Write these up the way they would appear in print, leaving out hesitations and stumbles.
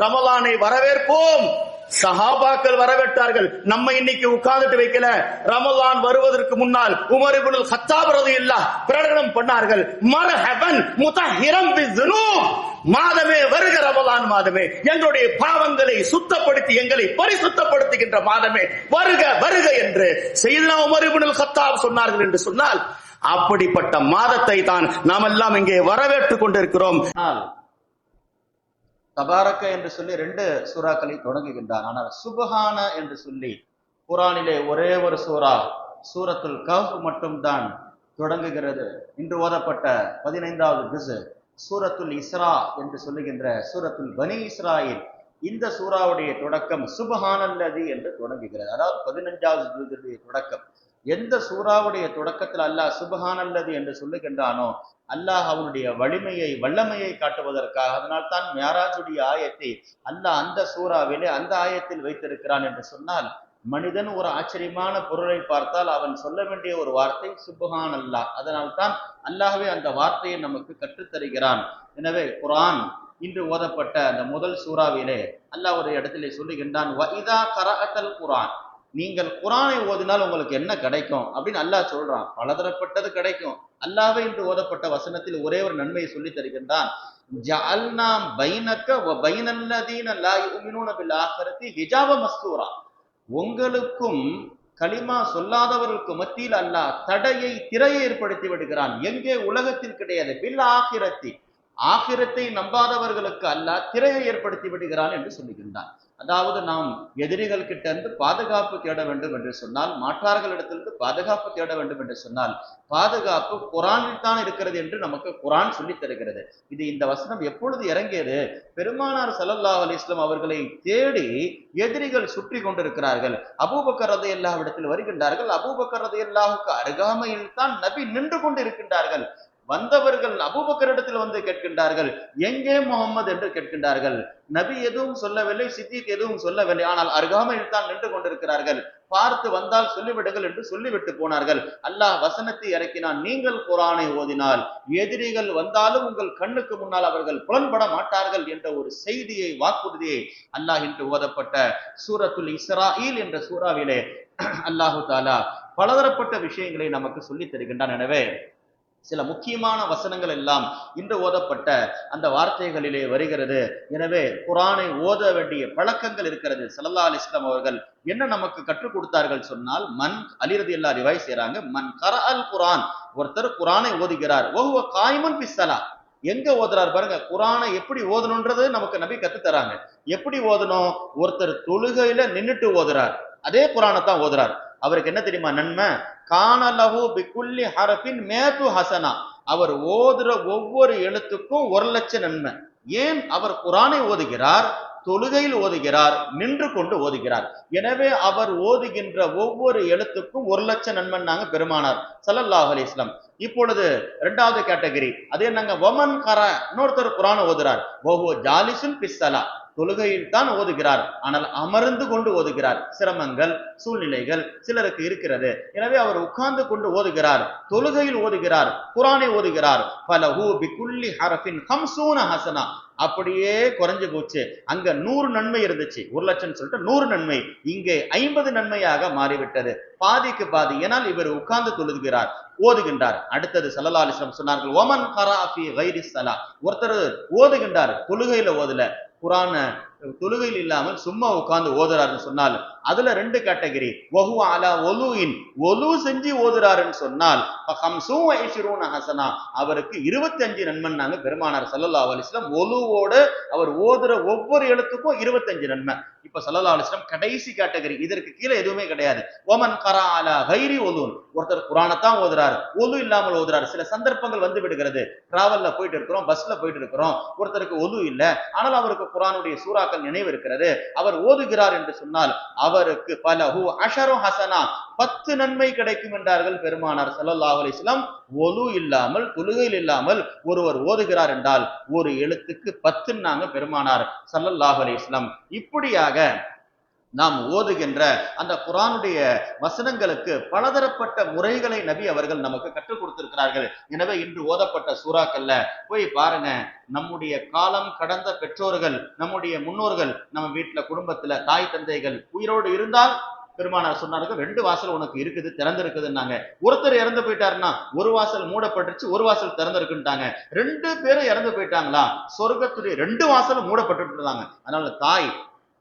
ரமலானை வரவேற்போம். சஹாபாக்கள் வரவேற்றார்கள். நம்ம இன்னைக்கு உட்கார்ந்துட்டு வைக்கல. ரமலான் வருவதற்கு முன்னால் உமர் இப்னுல் கத்தாப் ரலியல்லாஹு பிரகடனம் பண்ணார்கள், மர்ஹபன் முதஹிரம் பிஸ்ஸுனூப், மாதமே வருக, ரமலான் மாதமே, எங்களுடைய பாவங்களை சுத்தப்படுத்தி எங்களை பரிசுத்தப்படுத்துகின்ற மாதமே வருக வருக என்று சையதுனா உமர் இப்னுல் கத்தாப் சொன்னார்கள் என்று சொன்னால், அப்படிப்பட்ட மாதத்தை தான் நாம் எல்லாம் இங்கே வரவேற்றுக் கொண்டிருக்கிறோம். தபாரக்க என்று சொல்லி 2 சூறாக்களை தொடங்குகின்றார். ஆனால் சுபஹான என்று சொல்லி குரானிலே ஒரே ஒரு சூரத்துல் கஹ்ஃப் மட்டும்தான் தொடங்குகிறது. இன்று ஓதப்பட்ட 15வது ஜுஸ் சூரத்துல் இஸ்ரா என்று சொல்லுகின்ற சூரத்துல் பனி இஸ்ராயில், இந்த சூறாவுடைய தொடக்கம் சுபஹானல்லதி என்று தொடங்குகிறது. அதாவது 15வது ஜுஸுடைய தொடக்கம். எந்த சூறாவுடைய தொடக்கத்தில் அல்லாஹ் சுபஹானல்லதி என்று சொல்லுகின்றானோ, அல்லாஹ் அவனுடைய வல்லமையை காட்டுவதற்காக, அதனால் தான் மியராஜுடைய ஆயத்தை அல்லாஹ் அந்த சூறாவிலே அந்த ஆயத்தில் வைத்திருக்கிறான் என்று சொன்னால், மனிதன் ஒரு ஆச்சரியமான பொருளை பார்த்தால் அவன் சொல்ல வேண்டிய ஒரு வார்த்தை சுப்ஹான் அல்லாஹ். அதனால் தான் அல்லாஹ்வே அந்த வார்த்தையை நமக்கு கற்றுத்தருகிறான். எனவே குர்ஆன் இன்று ஓதப்பட்ட அந்த முதல் சூறாவிலே அல்லாஹ் ஒரு இடத்திலே சொல்லுகின்றான், வஇதா கரஅத்தல் குர்ஆன், நீங்கள் குர்ஆனை ஓதினால் உங்களுக்கு என்ன கிடைக்கும் அப்படின்னு அல்லாஹ் சொல்றான். பலதரப்பட்டது கிடைக்கும். அல்லாஹ்வே இன்று ஓதப்பட்ட வசனத்தில் ஒரே ஒரு நன்மையை சொல்லி தருகின்றான், ஜஅல்னா பைனக வ பைனல்லதீன லா யுமினூன பில் ஆখিরাতি ஹிஜாப மஸ்தூரா, உங்களுக்கும் கலிமா சொல்லாதவர்களுக்கு மத்தியில் அல்லாஹ் திரையை ஏற்படுத்தி விடுகிறான். எங்கே? உலகத்தில் கிடையாது. பில் ஆখিরাতি, ஆகிரத்தை நம்பாதவர்களுக்கு அல்லாஹ் திரையை ஏற்படுத்தி விடுகிறான் என்று சொல்லுகின்றான். அதாவது நாம் எதிரிகள் கிட்ட இருந்து பாதுகாப்பு தேட வேண்டும் என்று சொன்னால், மாற்றார்களிடத்திலிருந்து பாதுகாப்பு தேட வேண்டும் என்று சொன்னால், பாதுகாப்பு குர்ஆனில் தான் இருக்கிறது என்று நமக்கு குர்ஆன் சொல்லி தருகிறது. இது இந்த வசனம் எப்பொழுது இறங்கியது? பெருமானார் ஸல்லல்லாஹு அலைஹி வஸல்லம் அவர்களை தேடி எதிரிகள் சுற்றி கொண்டிருக்கிறார்கள். அபூபக்கர் ரலியல்லாஹு இடத்தில் வருகின்றார்கள். அபூபக்கர் ரலியல்லாஹுக்கு அருகாமையில் தான் நபி நின்று கொண்டு இருக்கின்றார்கள். வந்தவர்கள் அபூபக்கரிடத்தில் வந்து கேட்கின்றார்கள், எங்கே முகம்மது என்று கேட்கின்றார்கள். நபி எதுவும் சொல்லவில்லை, சித்திக் எதுவும் சொல்லவில்லை. ஆனால் அருகாமையில் தான் நின்று கொண்டிருக்கிறார்கள். பார்த்து வந்தால் சொல்லிவிடுங்கள் என்று சொல்லிவிட்டு போனார்கள். அல்லாஹ் வசனத்தை இறக்கினான், நீங்கள் குர்ஆனை ஓதினால் எதிரிகள் வந்தாலும் உங்கள் கண்ணுக்கு முன்னால் அவர்கள் புலன்பட மாட்டார்கள் என்ற ஒரு செய்தியை, வாக்குறுதியை அல்லாஹ் இன்று ஓதப்பட்ட சூரத்துல் இஸ்ராயில் என்ற சூறாவிலே அல்லாஹு தஆலா பலதரப்பட்ட விஷயங்களை நமக்கு சொல்லி தருகின்றான். எனவே சில முக்கியமான வசனங்கள் எல்லாம் இன்று ஓதப்பட்ட அந்த வார்த்தைகளிலே வருகிறது. எனவே குர்ஆனை ஓத வேண்டிய பழக்கங்கள் இருக்கிறது. ஸல்லல்லாஹு அலைஹி வஸல்லம் அவர்கள் என்ன நமக்கு கற்றுக் கொடுத்தார்கள் சொன்னால், மன் அலி ரலியல்லாஹு ரிவாய் செய்றாங்க, மன் கரஅல் குர்ஆன், ஒருத்தர் குர்ஆனை ஓதுகிறார், வஹுவ காயிமுன் ஃபிஸ்ஸலா, எங்க ஓதுறார் பாருங்க. குர்ஆனை எப்படி ஓதணும்ன்றது நமக்கு நபி கத்து தராங்க. எப்படி ஓதணும்? ஒருத்தர் தொழுகையில நின்னுட்டு ஓதுறார், அதே குர்ஆனை தான் ஓதுறார். அவருக்கு என்ன தெரியுமா நன்மை? கானலஹு பிகுல்லி ஹரஃபின் மேது ஹசனா, அவர் ஓதுற ஒவ்வொரு எழுத்துக்கும் 1,00,000 நன்மை. ஏன்? அவர் குர்ஆனை ஓதுகிறார், தொழுகையில் ஓதுகிறார், நின்று கொண்டு ஓதுகிறார். எனவே அவர் ஓதுகின்ற ஒவ்வொரு எழுத்துக்கும் 1,00,000 நன்மைன்னாங்க பெருமானார் ஸல்லல்லாஹு அலைஹி வஸல்லம். இப்பொழுது 2வது கேட்டகரி, அது என்னங்க? வமன் கர, இன்னொருத்தர் குர்ஆனை ஓதுறார், வஹுவ ஜாலிசுன் ஃபிஸ்ஸலா, தொழுகையில் தான் ஓதுகிறார், ஆனால் அமர்ந்து கொண்டு ஓதுகிறார். சிரமங்கள், சூழ்நிலைகள் சிலருக்கு இருக்கிறது. எனவே அவர் உட்கார்ந்து கொண்டு ஓதுகிறார், தொழுகையில் ஓதுகிறார், குர்ஆனை ஓதுகிறார். ஃபலஹு பிகுல்லி ஹரஃபின் 50 ஹஸனா, அப்படியே குறைஞ்சு போச்சு. அங்க 100 நன்மை இருந்துச்சு, 1,00,000 சொல்லிட்டு 100 நன்மை இங்கே 50 நன்மையாக மாறிவிட்டது. பாதிக்கு பாதி. ஏனால் இவர் உட்கார்ந்து தொழுகிறார், ஓதுகின்றார். அடுத்தது ஸல்லல்லாஹு அலைஹி வஸல்லம் சொன்னார்கள், வமன் கரா ஃபீ கைரி ஸலா, ஒருத்தர் ஓதுகின்றார், தொழுகையில ஓதல, குர்ஆன தொழுகையில் இல்லாமல் சும்மா உட்கார்ந்து ஓதுறாருன்னு சொன்னால் அதுல 2 கேட்டகரி. வஹுவ அலா ஒலுஇன், ஒலு செஞ்சு ஓதுறாருன்னு சொன்னால் 25 ஹஸனா, அவருக்கு 25 நன்மைன்னாங்க பெருமானார் ஸல்லல்லாஹு அலைஹி வஸல்லம். ஒலுவோடு அவர் ஓதுற ஒவ்வொரு எழுத்துக்கும் 25 நன்மை. இப்ப ஸல்லல்லாஹு அலைஹி வஸல்லம் கடைசி கேட்டகரி, இதற்கு கீழே எதுவுமே கிடையாது. வமன் கரா அலா கைரி ஒலுன், ஒருத்தர் குர்ஆனை தான் ஓதுறாரு, ஒலு இல்லாமல் ஓதுறாரு. சில சந்தர்ப்பங்கள் வந்து விடுகிறது. டிராவல்ல போயிட்டு இருக்கிறோம், பஸ்ல போயிட்டு இருக்கிறோம், ஒருத்தருக்கு ஒலு இல்ல, ஆனால் அவருக்கு குர்ஆனுடைய சூறாக்கள் நினைவு இருக்கிறது, அவர் ஓதுகிறார் என்று சொன்னால் அவருக்கு பலஹு 10 ஹஸனா, 10 நன்மை கிடைக்கும் என்றார்கள் பெருமானார் ஸல்லல்லாஹு அலைஹி வஸல்லம். ஒலு இல்லாமல், தொழுகையில் இல்லாமல் ஒருவர் ஓதுகிறார் என்றால் ஒரு எழுத்துக்கு 10ன்னாங்க பெருமானார் ஸல்லல்லாஹு அலைஹி வஸல்லம். இப்படியாக நாம் ஓதுகின்ற அந்த குர்ஆனுடைய வசனங்களுக்கு பலதரப்பட்ட முறைகளை நபி அவர்கள் நமக்கு கற்றுக் கொடுத்திருக்கிறார்கள். எனவே இன்று ஓதப்பட்ட சூறாக்கள்ல போய் பாருங்க, நம்முடைய காலம் கடந்த பெற்றோர்கள், நம்முடைய முன்னோர்கள், நம்ம வீட்டுல குடும்பத்துல தாய் தந்தைகள் உயிரோடு இருந்தால் பெருமானார் சொன்னார்கள் 2 வாசல் உனக்கு இருக்குது, திறந்திருக்குதுன்னாங்க. ஒருத்தர் இறந்து போயிட்டாருன்னா ஒரு வாசல் மூடப்பட்டுச்சு, ஒரு வாசல் திறந்திருக்குன்ட்டாங்க. 2 பேரும் இறந்து போயிட்டாங்களா, சொர்க்கத்துடைய 2 வாசலும் மூடப்பட்டு இருந்தாங்க. அதனால தாய்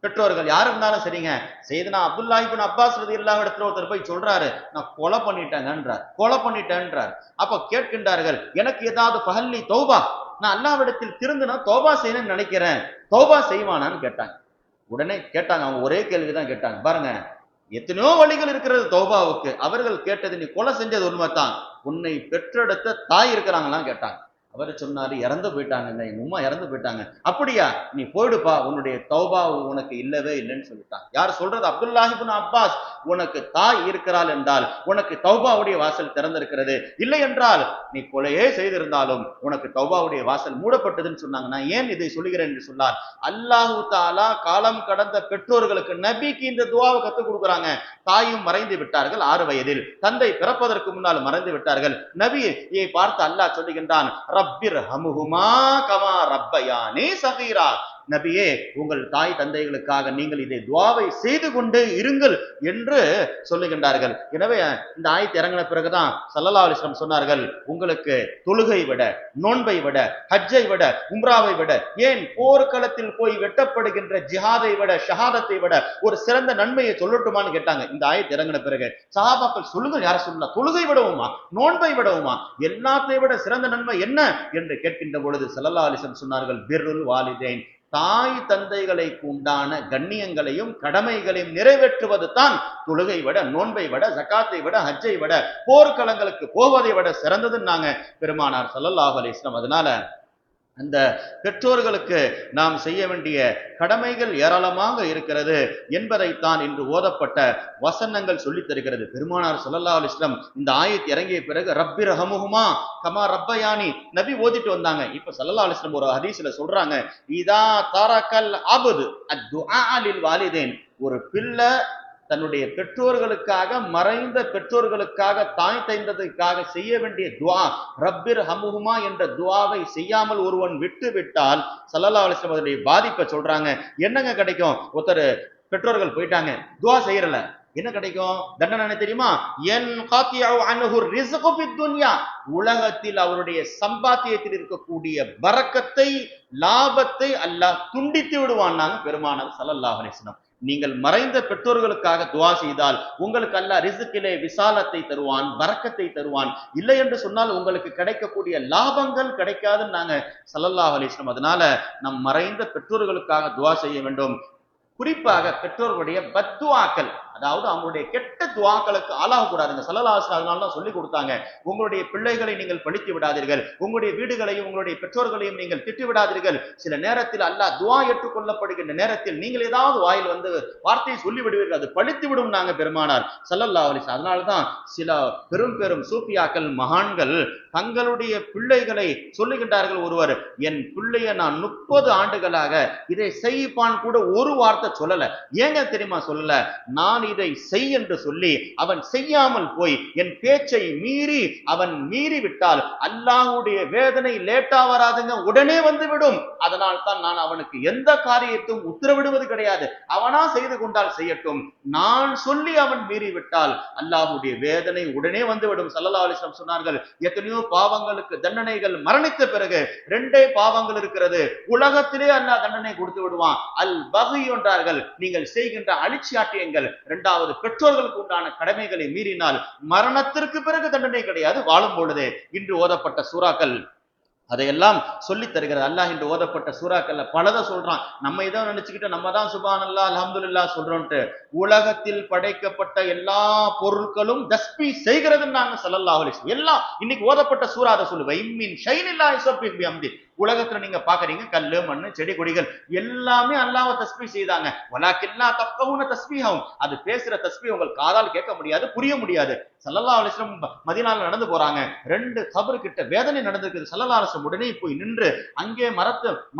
பெற்றோர்கள் யாரு இருந்தாலும் சரிங்க. செய்தனா அப்துல்லாஹ் இப்னு அப்பாஸ் ரலியல்லாஹு இடத்துல ஒருத்தர் போய் சொல்றாரு, நான் கொலை பண்ணிட்டேன்றார். அப்ப கேட்கின்றார்கள், எனக்கு ஏதாவது பஹல்லி தௌபா, நான் அல்லாஹ்விடத்தில் திருந்தினா தௌபா செய்யணும்னு நினைக்கிறேன், தௌபா செய்வானான்னு கேட்டாங்க. உடனே கேட்டாங்க, அவங்க ஒரே கேள்விதான் கேட்டாங்க. பாருங்க, எத்தனையோ வழிகள் இருக்கிறது தௌபாவுக்கு. அவர்கள் கேட்டது, நீ கொலை செஞ்சது உண்மைதான், உன்னை பெற்றெடுத்த தாய் இருக்கிறாங்களாம் கேட்டாங்க. அவர் சொன்னாரு, இறந்து போயிட்டாங்க, எங்க உம்மா இறந்து போயிட்டாங்க. அப்படியா, நீ போயிடுப்பா, உன்னுடைய தௌபா உனக்கு இல்லவே இல்லைன்னு சொல்லிட்டாங்க. யார் சொல்றது? அப்துல்லாஹ் இப்னு அப்பாஸ். உனக்கு தாய் இருக்கிறாள் என்றால் உனக்கு தௌபாவுடைய வாசல் திறந்திருக்கிறது, இல்லை என்றால் நீ கொலையே செய்திருந்தாலும் உனக்கு தௌபாவுடைய வாசல் மூடப்பட்டதுன்னு சொன்னாங்க. நான் ஏன் இதை சொல்லுகிறேன் என்று சொன்னார், அல்லாஹு தாலா காலம் கடந்த பெற்றோர்களுக்கு, நபிக்கு இந்த துவாவை கத்துக் கொடுக்குறாங்க. தாயும் மறைந்து விட்டார்கள் 6 வயதில், தந்தை பிறப்பதற்கு முன்னால் மறைந்து விட்டார்கள். நபியை பார்த்து அல்லாஹ் சொல்லுகின்றான், ரப்பிர் ஹமுஹுமா கமா ரப்பயானி சகீரா. நபியே, உங்கள் தாய் தந்தைகளுக்காக நீங்கள் இதை துஆவை செய்து கொண்டு இருங்கள் என்று சொல்லுகின்றார்கள். எனவே இந்த ஆயத்து இறங்கின பிறகுதான் ஸல்லல்லாஹு அலைஹி வஸல்லம் சொன்னார்கள், உங்களுக்கு தொழுகை விட, நோன்பை விட, ஹஜ்ஜை விட, உம்ராவை விட, ஏன் போர்க்களத்தில் போய் வெட்டப்படுகின்ற ஜிஹாதை விட, ஷஹாதத்தை விட ஒரு சிறந்த நன்மையை சொல்லட்டுமான்னு கேட்டாங்க. இந்த ஆயத்து இறங்கின பிறகு சஹாபாக்கள், சொல்லுங்கள் யார சொல்லலாம், தொழுகை விடவுமா, நோன்பை விடவுமா, எல்லாத்தை விட சிறந்த நன்மை என்ன என்று கேட்கின்ற பொழுது ஸல்லல்லாஹு அலைஹி வஸல்லம் சொன்னார்கள், பிர்ருல் வாலிதைன், தாய் தந்தைகளுக்கு உண்டான கண்ணியங்களையும் கடமைகளையும் நிறைவேற்றுவது தான் தொழுகை விட, நோன்பை விட, ஜகாத்தை விட, ஹஜ்ஜை விட, போர்க்களங்களுக்கு போவதை விட சிறந்ததுன்னாங்க பெருமானார் ஸல்லல்லாஹு அலைஹி வஸல்லம். அதனால அந்த பெற்றோர்களுக்கு நாம் செய்ய வேண்டிய கடமைகள் ஏராளமாக இருக்கிறது என்பதைத்தான் இன்று ஓதப்பட்ட வசனங்கள் சொல்லித் தருகிறது. பெருமானார் ஸல்லல்லாஹு அலைஹி வஸல்லம் இந்த ஆயத் இறங்கிய பிறகு ரப்பிர் ஹமுஹுமா கமா ரப்பயானி நபி ஓதிட்டு வந்தாங்க. இப்ப ஸல்லல்லாஹு அலைஹி வஸல்லம் ஒரு ஹதீஸ்ல சொல்றாங்க, இதா தரக்கல் அப்து அத்துஆ லில் வாலிதைன், ஒரு பிள்ளை தன்னுடைய பெற்றோர்களுக்காக, மறைந்த பெற்றோர்களுக்காக, தாய் தைந்ததுக்காக செய்ய வேண்டிய துஆ ரப்பிர் ஹமுஹுமா என்ற துஆவை செய்யாமல் ஒருவன் விட்டு விட்டால் ஸல்லல்லாஹு அலைஹி வஸல்லம் அதனுடைய பாதிப்பை சொல்றாங்க. என்னங்க கிடைக்கும்? ஒருத்தர் பெற்றோர்கள் போயிட்டாங்க, துஆ செய்யறல, என்ன கிடைக்கும்? தண்டனை தெரியுமா? என் காத்தியு அன்ஹு ரிஸ்கு ஃபித் துன்யா, உலகத்தில் அவருடைய சம்பாத்தியத்தில் இருக்கக்கூடிய பரக்கத்தை, லாபத்தை அல்லாஹ் துண்டித்து விடுவான்னாங்க பெருமானார் ஸல்லல்லாஹு அலைஹி வஸல்லம். நீங்கள் மறைந்த பெற்றோர்களுக்காக துஆ செய்தால் உங்களுக்கு அல்லாஹ் ரிஸ்கிலே விசாலத்தை தருவான், பரக்கத்தை தருவான். இல்லை என்று சொன்னால் உங்களுக்கு கிடைக்கக்கூடிய லாபங்கள் கிடைக்காதுன்னு நாங்க ஸல்லல்லாஹு அலைஹி வஸல்லம். அதனால நம் மறைந்த பெற்றோர்களுக்காக துஆ செய்ய வேண்டும். குறிப்பாக பெற்றோர்களுடைய பத்துவாக்கள், அதாவது அவங்களுடைய கெட்ட துவாக்களுக்கு ஆளாகக்கூடாதுங்க. ஸல்லல்லாஹு அலைஹி வஸல்லம் அதனால தான் சொல்லி கொடுத்தாங்க, உங்களுடைய பிள்ளைகளை நீங்கள் பழித்து விடாதீர்கள், உங்களுடைய வீடுகளையும் உங்களுடைய பெற்றோர்களையும் நீங்கள் திட்டி விடாதீர்கள். சில நேரத்தில் அல்லாஹ் துவா ஏற்றுக்கொள்ளப்படுகின்ற நேரத்தில் நீங்கள் ஏதாவது வாயில் வந்து வார்த்தையை சொல்லி விடுவீர்கள், அது பழித்து விடும் நாங்க பெருமானார் ஸல்லல்லாஹு அலைஹி வஸல்லம். அதனால்தான் சில பெரும் பெரும் சூஃபியாக்கள், மகான்கள் தங்களுடைய பிள்ளைகளை சொல்லுகின்றார்கள், ஒருவர் என் பிள்ளைய நான் 30 ஆண்டுகளாக இதை செய்ப்பான் கூட ஒரு வார்த்தை சொல்லல. ஏங்க தெரியுமா சொல்லல? நான் இதை செய் என்று சொல்லி அவன் செய்யாமல் போய் என் பேச்சை மீறி அவன் மீறி விட்டால் அல்லாஹ்வுடைய வேதனை லேட்டா வராதுங்க, உடனே வந்து விடும். அதனால் தான் நான் அவனுக்கு எந்த காரியத்தையும் உத்தரவிடுவது கிடையாது. அவனா செய்து கொண்டால் செய்யட்டும், நான் சொல்லி அவன் மீறி விட்டால் அல்லாஹ்வுடைய வேதனை உடனே வந்து விடும். ஸல்லல்லாஹு அலைஹி வஸல்லம் சொன்னார்கள், எத்தனையோ பாவங்களுக்கு தண்டனைகள் மரணித்த பிறகு 2 பாவங்கள் இருக்கிறது, உலகத்திலே அல்லாஹ் தண்டனை கொடுத்து விடுவான். அல் பகி என்றார்கள், நீங்கள் செய்கின்ற அழிச்சாட்டியங்கள். 2வது பெற்றோர்களுக்கு உண்டான கடமைகளை மீறினால் மரணத்திற்கு பிறகு தண்டனை கிடையாது, வாழும் பொழுது. இன்று ஓதப்பட்ட சூறாக்கள் அதையெல்லாம் சொல்லி தருகிறது. அல்லாஹ் இன்று ஓதப்பட்ட சூறாக்கள்ல பலதை சொல்றான். நம்ம இதை நினைச்சுக்கிட்டு நம்ம தான் சுப்ஹானல்லாஹ் அல்ஹம்துலில்லாஹ் சொல்றோம்ட்டு, உலகத்தில் படைக்கப்பட்ட எல்லா பொருட்களும் தஸ்பீ செய்கிறதுன்னு நாங்க ஸல்லல்லாஹு அலைஹி வஸல்லம். எல்லாம் இன்னைக்கு ஓதப்பட்ட சூறா அதை சொல்லுவேன், இம்மின் ஷைனில்லாஹி யுஸப்பிஹு பிஹம்தி, உலகத்துல நீங்க பாக்குறீங்க கல்லு மண்ணு செடி கொடிகள் எல்லாமே அல்லாஹ்வை தஸ்பீஹ் செய்தாங்க. வலாக்கில்லா தஃப்கஹூன தஸ்பீஹஹும், அது பேசுற தஸ்பீஹ் உங்கள் காதால் கேட்க முடியாது, புரிய முடியாது. ஸல்லல்லாஹு அலைஹி வஸல்லம் மதீனால நடந்து போறாங்க, 2 கபர் கிட்ட வேதனை நடந்திருக்குது. ஸல்லல்லாஹு அலைஹி வஸல்லம் உடனே போய் நின்று அங்கே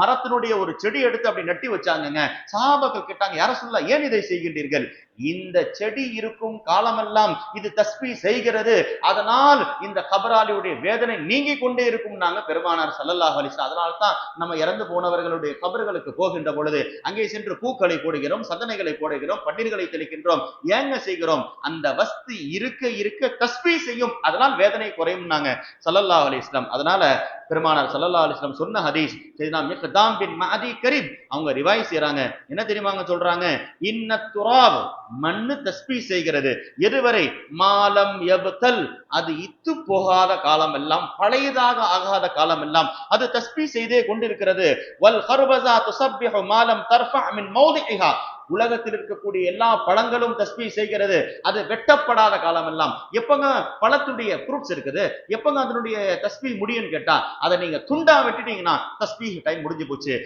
மரத்தினுடைய ஒரு செடி எடுத்து அப்படி நட்டி வச்சாங்க. சஹாபாக்கள் கேட்டாங்க, யா ரசூலல்லாஹ் ஏன் இதை செய்கின்றீர்கள்? இந்த செடி இருக்கும் காலமெல்லாம் இது தஸ்பீஹ் செய்கிறது, அதனால் இந்த கபராளியுடைய வேதனை நீங்கி கொண்டே இருக்கும் நாங்க பெருமானார் ஸல்லல்லாஹு அலைஹி வஸல்லம். அதனால தான் நம்ம இறந்து போனவர்களுடைய கபர்களுக்கு போகின்ற பொழுது அங்கே சென்று பூக்களை போடுகிறோம், சந்தனைகளை போடுகிறோம், பன்னீர்களை தெளிக்கின்றோம். ஏங்க செய்கிறோம்? அந்த வஸ்து இருக்க இருக்க தஸ்பீஹ் செய்யும், அதனால் வேதனை குறையும் நாங்க ஸல்லல்லாஹு அலைஹி வஸல்லம். அதனால பெருமானார் ஸல்லல்லாஹு அலைஹி வஸல்லம் சொன்ன ஹதீஸ் சையதுனா மிக்தாம் பின் மஅதி கரீப் அவங்க ரிவாய் செய்றாங்க. என்ன தெரியுமாங்க சொல்றாங்க? இன்ன துராப், மண்ணு தஸ்பீஹ் செய்கிறது. எதுவரை? மாலம் யப்தல், அது இத்து போகாத காலம் எல்லாம், பழையதாக ஆகாத காலம் எல்லாம் அது தஸ்பீஹ் செய்தே கொண்டிருக்கிறது. வல் ஹர்பஸா துஸப்பிஹு மாலம் தர்ஃபா மின் மௌதிஹா, உலகத்தில் இருக்கக்கூடிய எல்லா பழங்களும் தஸ்பீஹ் செய்கிறது, அது வெட்டப்படாத காலம் எல்லாம். எப்பங்க பழத்துடைய ஃப்ரூட்ஸ் இருக்குது, எப்பங்க அதனுடைய தஸ்பீஹ் முடியும்னு கேட்டா, அதை நீங்க துண்டா வெட்டிட்டீங்கன்னா தஸ்பீஹ் டைம் முடிஞ்சு போச்சு.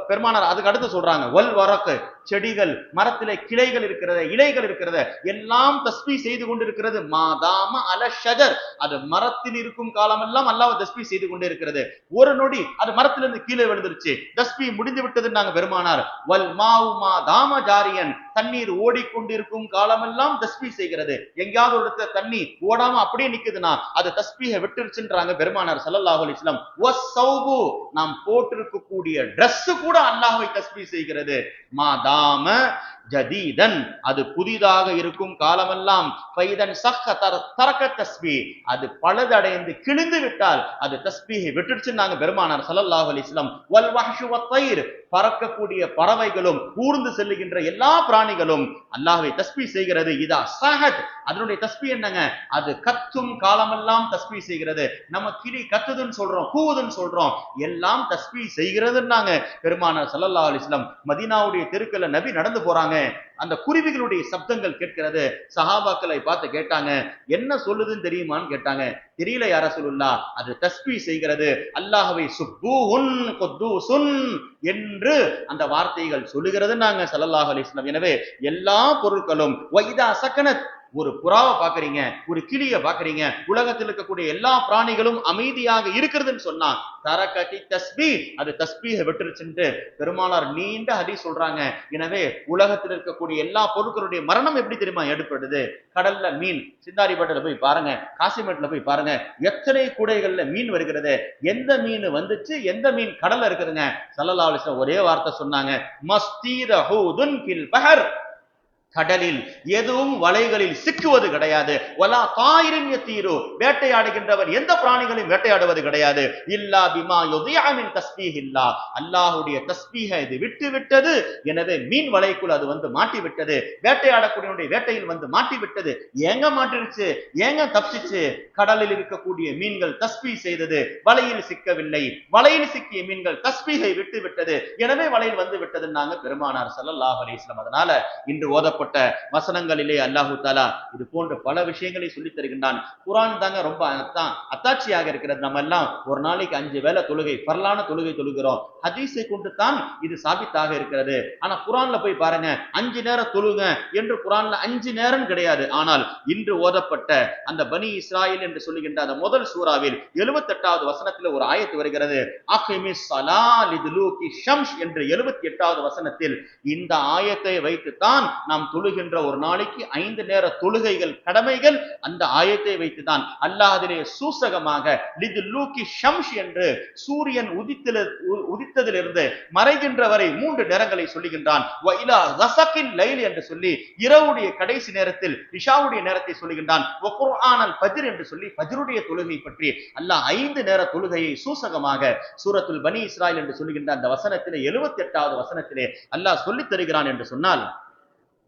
பெருமானார் அதுக்கு அடுத்து சொல்றாங்க, வல் வரக்கு, செடிகள் மரத்திலே கிளைகள் இருக்கிறது, இலைகள் இருக்கிறது, எல்லாம் தஸ்பீஹ் செய்து கொண்டிருக்கிறது. மாதாம அல ஷஜர், அது மரத்தில் இருக்கும் காலமெல்லாம் அல்லாஹ் தஸ்பீஹ் செய்து கொண்டே இருக்கிறது. ஒரு நொடி அது மரத்திலிருந்து கீழே விழுந்துருச்சு, தஸ்பீஹ் முடிந்து விட்டது நாங்க பெருமானார். வல் மாவு மாதாம ஜாரியன், தண்ணீர் ஓடிக்கொண்டிருக்கும் காலமெல்லாம் தஸ்பீஹ் செய்கிறது. எங்கேயாவது ஒரு இடத்துல தண்ணி ஓடாம அப்படியே நிக்குதுன்னா அது தஸ்பீஹை விட்டுருச்சுன்றாங்க பெருமானார் ஸல்லல்லாஹு அலைஹி வஸல்லம். வஸ்ஸௌபு, நாம் போட்டிருக்கக்கூடிய Dress கூட அல்லாஹ்வை தஸ்பீஹ் செய்கிறது. மாதாம ஜதீதன், அது புதிதாக இருக்கும் காலமெல்லாம். ஃபைதன் சஹ தரக்க தஸ்பீஹ், அது பழுதடைந்து கிழிந்து விட்டால் அது தஸ்பீஹை விட்டுடுச்சுன்னாங்க பெருமானார் ஸல்லல்லாஹு அலைஹி வஸல்லம். வல் வஹ்ஷு வத்தைர், பறக்கக்கூடிய பறவைகளும் ஊர்ந்து செல்லுகின்ற எல்லா பிராணிகளும் அல்லாஹ்வை தஸ்பீஹ் செய்கிறது. இதா சஹத், அதனுடைய தஸ்பீஹ் என்னங்க? அது கத்தும் காலமெல்லாம் தஸ்பீஹ் செய்கிறது. நம்ம கிளி கத்துதுன்னு சொல்றோம், கூவுதுன்னு சொல்றோம், எல்லாம் தஸ்பீஹ் செய்கிறதுன்னாங்க பெருமானார் ஸல்லல்லாஹு அலைஹி வஸல்லம். மதீனாவுடைய தெருக்கள்ல நபி நடந்து போறாங்க, அந்த குருவிகளுடைய சப்தங்கள் கேட்கிறது. சஹாபாக்களை பார்த்து கேட்டாங்க, என்ன சொல்லுதுன்னு தெரியுமான்னு கேட்டாங்க. தெரியல யா ரசூலுல்லாஹ், அது தஸ்பீஹ் செய்கிறது. அல்லாஹ்வை சுப்பூஹுன் குத்தூசுன் என்று அந்த வார்த்தைகள் சொல்லுகிறது நாங்க ஸல்லல்லாஹு அலைஹி வஸல்லம். எனவே எல்லா பொருட்களும் வைதா சக்கனத், ஒரு புறாவை பாக்குறீங்க, ஒரு கிளியை பாக்குறீங்க, உலகத்தில் இருக்கக்கூடிய எல்லா பிராணிகளும் அமைதியாக இருக்கிறதுன்னு சொன்னா தரகதி தஸ்பீஹ், அது தஸ்பீஹை விட்டுருச்சுட்டு பெருமானார் நீண்ட ஹதீஸ் சொல்றாங்க. எனவே உலகத்தில் இருக்கக்கூடிய எல்லா பொருட்களுடைய மரணம் எப்படி தெரியுமா ஏற்படுது? கடல்ல மீன், சிந்தாரிப்பேட்டையில போய் பாருங்க, காசிமேட்ல போய் பாருங்க, எத்தனை கூடைகள்ல மீன் வருகிறது. எந்த மீன் வந்துச்சு, எந்த மீன் கடல்ல இருக்குதுங்க? ஸல்லல்லாஹு அலைஹி வஸல்லம் ஒரே வார்த்தை சொன்னாங்க, மஸ்தீரஹூதுன் ஃபில் பஹர், கடலில் எதுவும் வலைகளில் சிக்குவது கிடையாது. வலா தாயிரின் யதீரு, வேட்டையாடுகின்றவர் எந்த பிராணிகளையும் வேட்டையாடுவது கிடையாது. இல்லா பிமா யுதியா மின் தஸ்பீஹில்லா, அல்லாஹ்வுடைய தஸ்பீஹை இது விட்டு விட்டது. எனவே மீன் வலைக்குள் அது வந்து மாட்டி விட்டது, வேட்டையாடக்கூடியவனுடைய வேட்டையில் வந்து மாட்டி விட்டது. ஏங்க மாட்டிருச்சு, ஏங்க தப்பிச்சு? கடலில் இருக்கக்கூடிய மீன்கள் தஸ்பீஹ் செய்தது, வலையில் சிக்கவில்லை. வலையில் சிக்கிய மீன்கள் தஸ்பீஹை விட்டு விட்டது, எனவே வலையில் வந்து விட்டதுன்னாங்க பெருமானார் ஸல்லல்லாஹு அலைஹி வஸல்லம். அதனால இன்று ஓதப்பட்ட வசனங்களிலே அல்லாஹு தஆலா இது போன்ற பல விஷயங்களை சொல்லித் தருகின்றான். குர்ஆன் தாங்க ரொம்ப அத்தாட்சியாக இருக்கிறது. நம்ம எல்லாம் ஒரு நாளைக்கு 5 வேளை தொழுகை, பரலான தொழுகை தொழுகிறோம். ஹதீஸை கொண்டு தான் இது சாபித்தாக இருக்கிறது. ஆனா குர்ஆன்ல போய் பாருங்க, 5 நேரம் தொழுங்க என்று குர்ஆன்ல 5 நேரம் கிடையாது. ஆனால் இன்று ஓதப்பட்ட அந்த பனி இஸ்ராயில் என்று சொல்லுகின்ற அந்த முதல் சூறாவில் 78வது வசனத்தில் ஒரு ஆயத்து வருகிறது. அகிமிஸ் ஸலா லிதுலூகி ஷம்ஸ் என்று 78வது வசனத்தில் இந்த ஆயத்தை வைத்துத்தான் நாம் தொழுகின்ற ஒரு நாளைக்கு 5 நேர தொழுகைகள் கடமைகள் அந்த ஆயத்தை வைத்துதான் அல்லாஹ் அதிலே சூசகமாக லிதுலூகி ஷம்ஸ் என்று சூரியன் உதித்ததிலிருந்து மறைகின்ற வரை 3 நேரங்களை சொல்லுகின்றான். வ இலா கஸகில் லைல் என்று சொல்லி இரவுடைய கடைசி நேரத்தில் இஷாவுடைய நேரத்தை சொல்லுகின்றான். வ குர்ஆனல் ஃபஜ்ர் என்று சொல்லி ஃபஜ்ருடைய தொழுகை பற்றி அல்லாஹ் 5 நேர தொழுகையை சூசகமாக சூரத்துல் பனி இஸ்ராயில் என்று சொல்லுகின்ற அந்த வசனத்திலே 78வது வசனத்திலே அல்லாஹ் சொல்லித் தருகிறான் என்று சொன்னால்,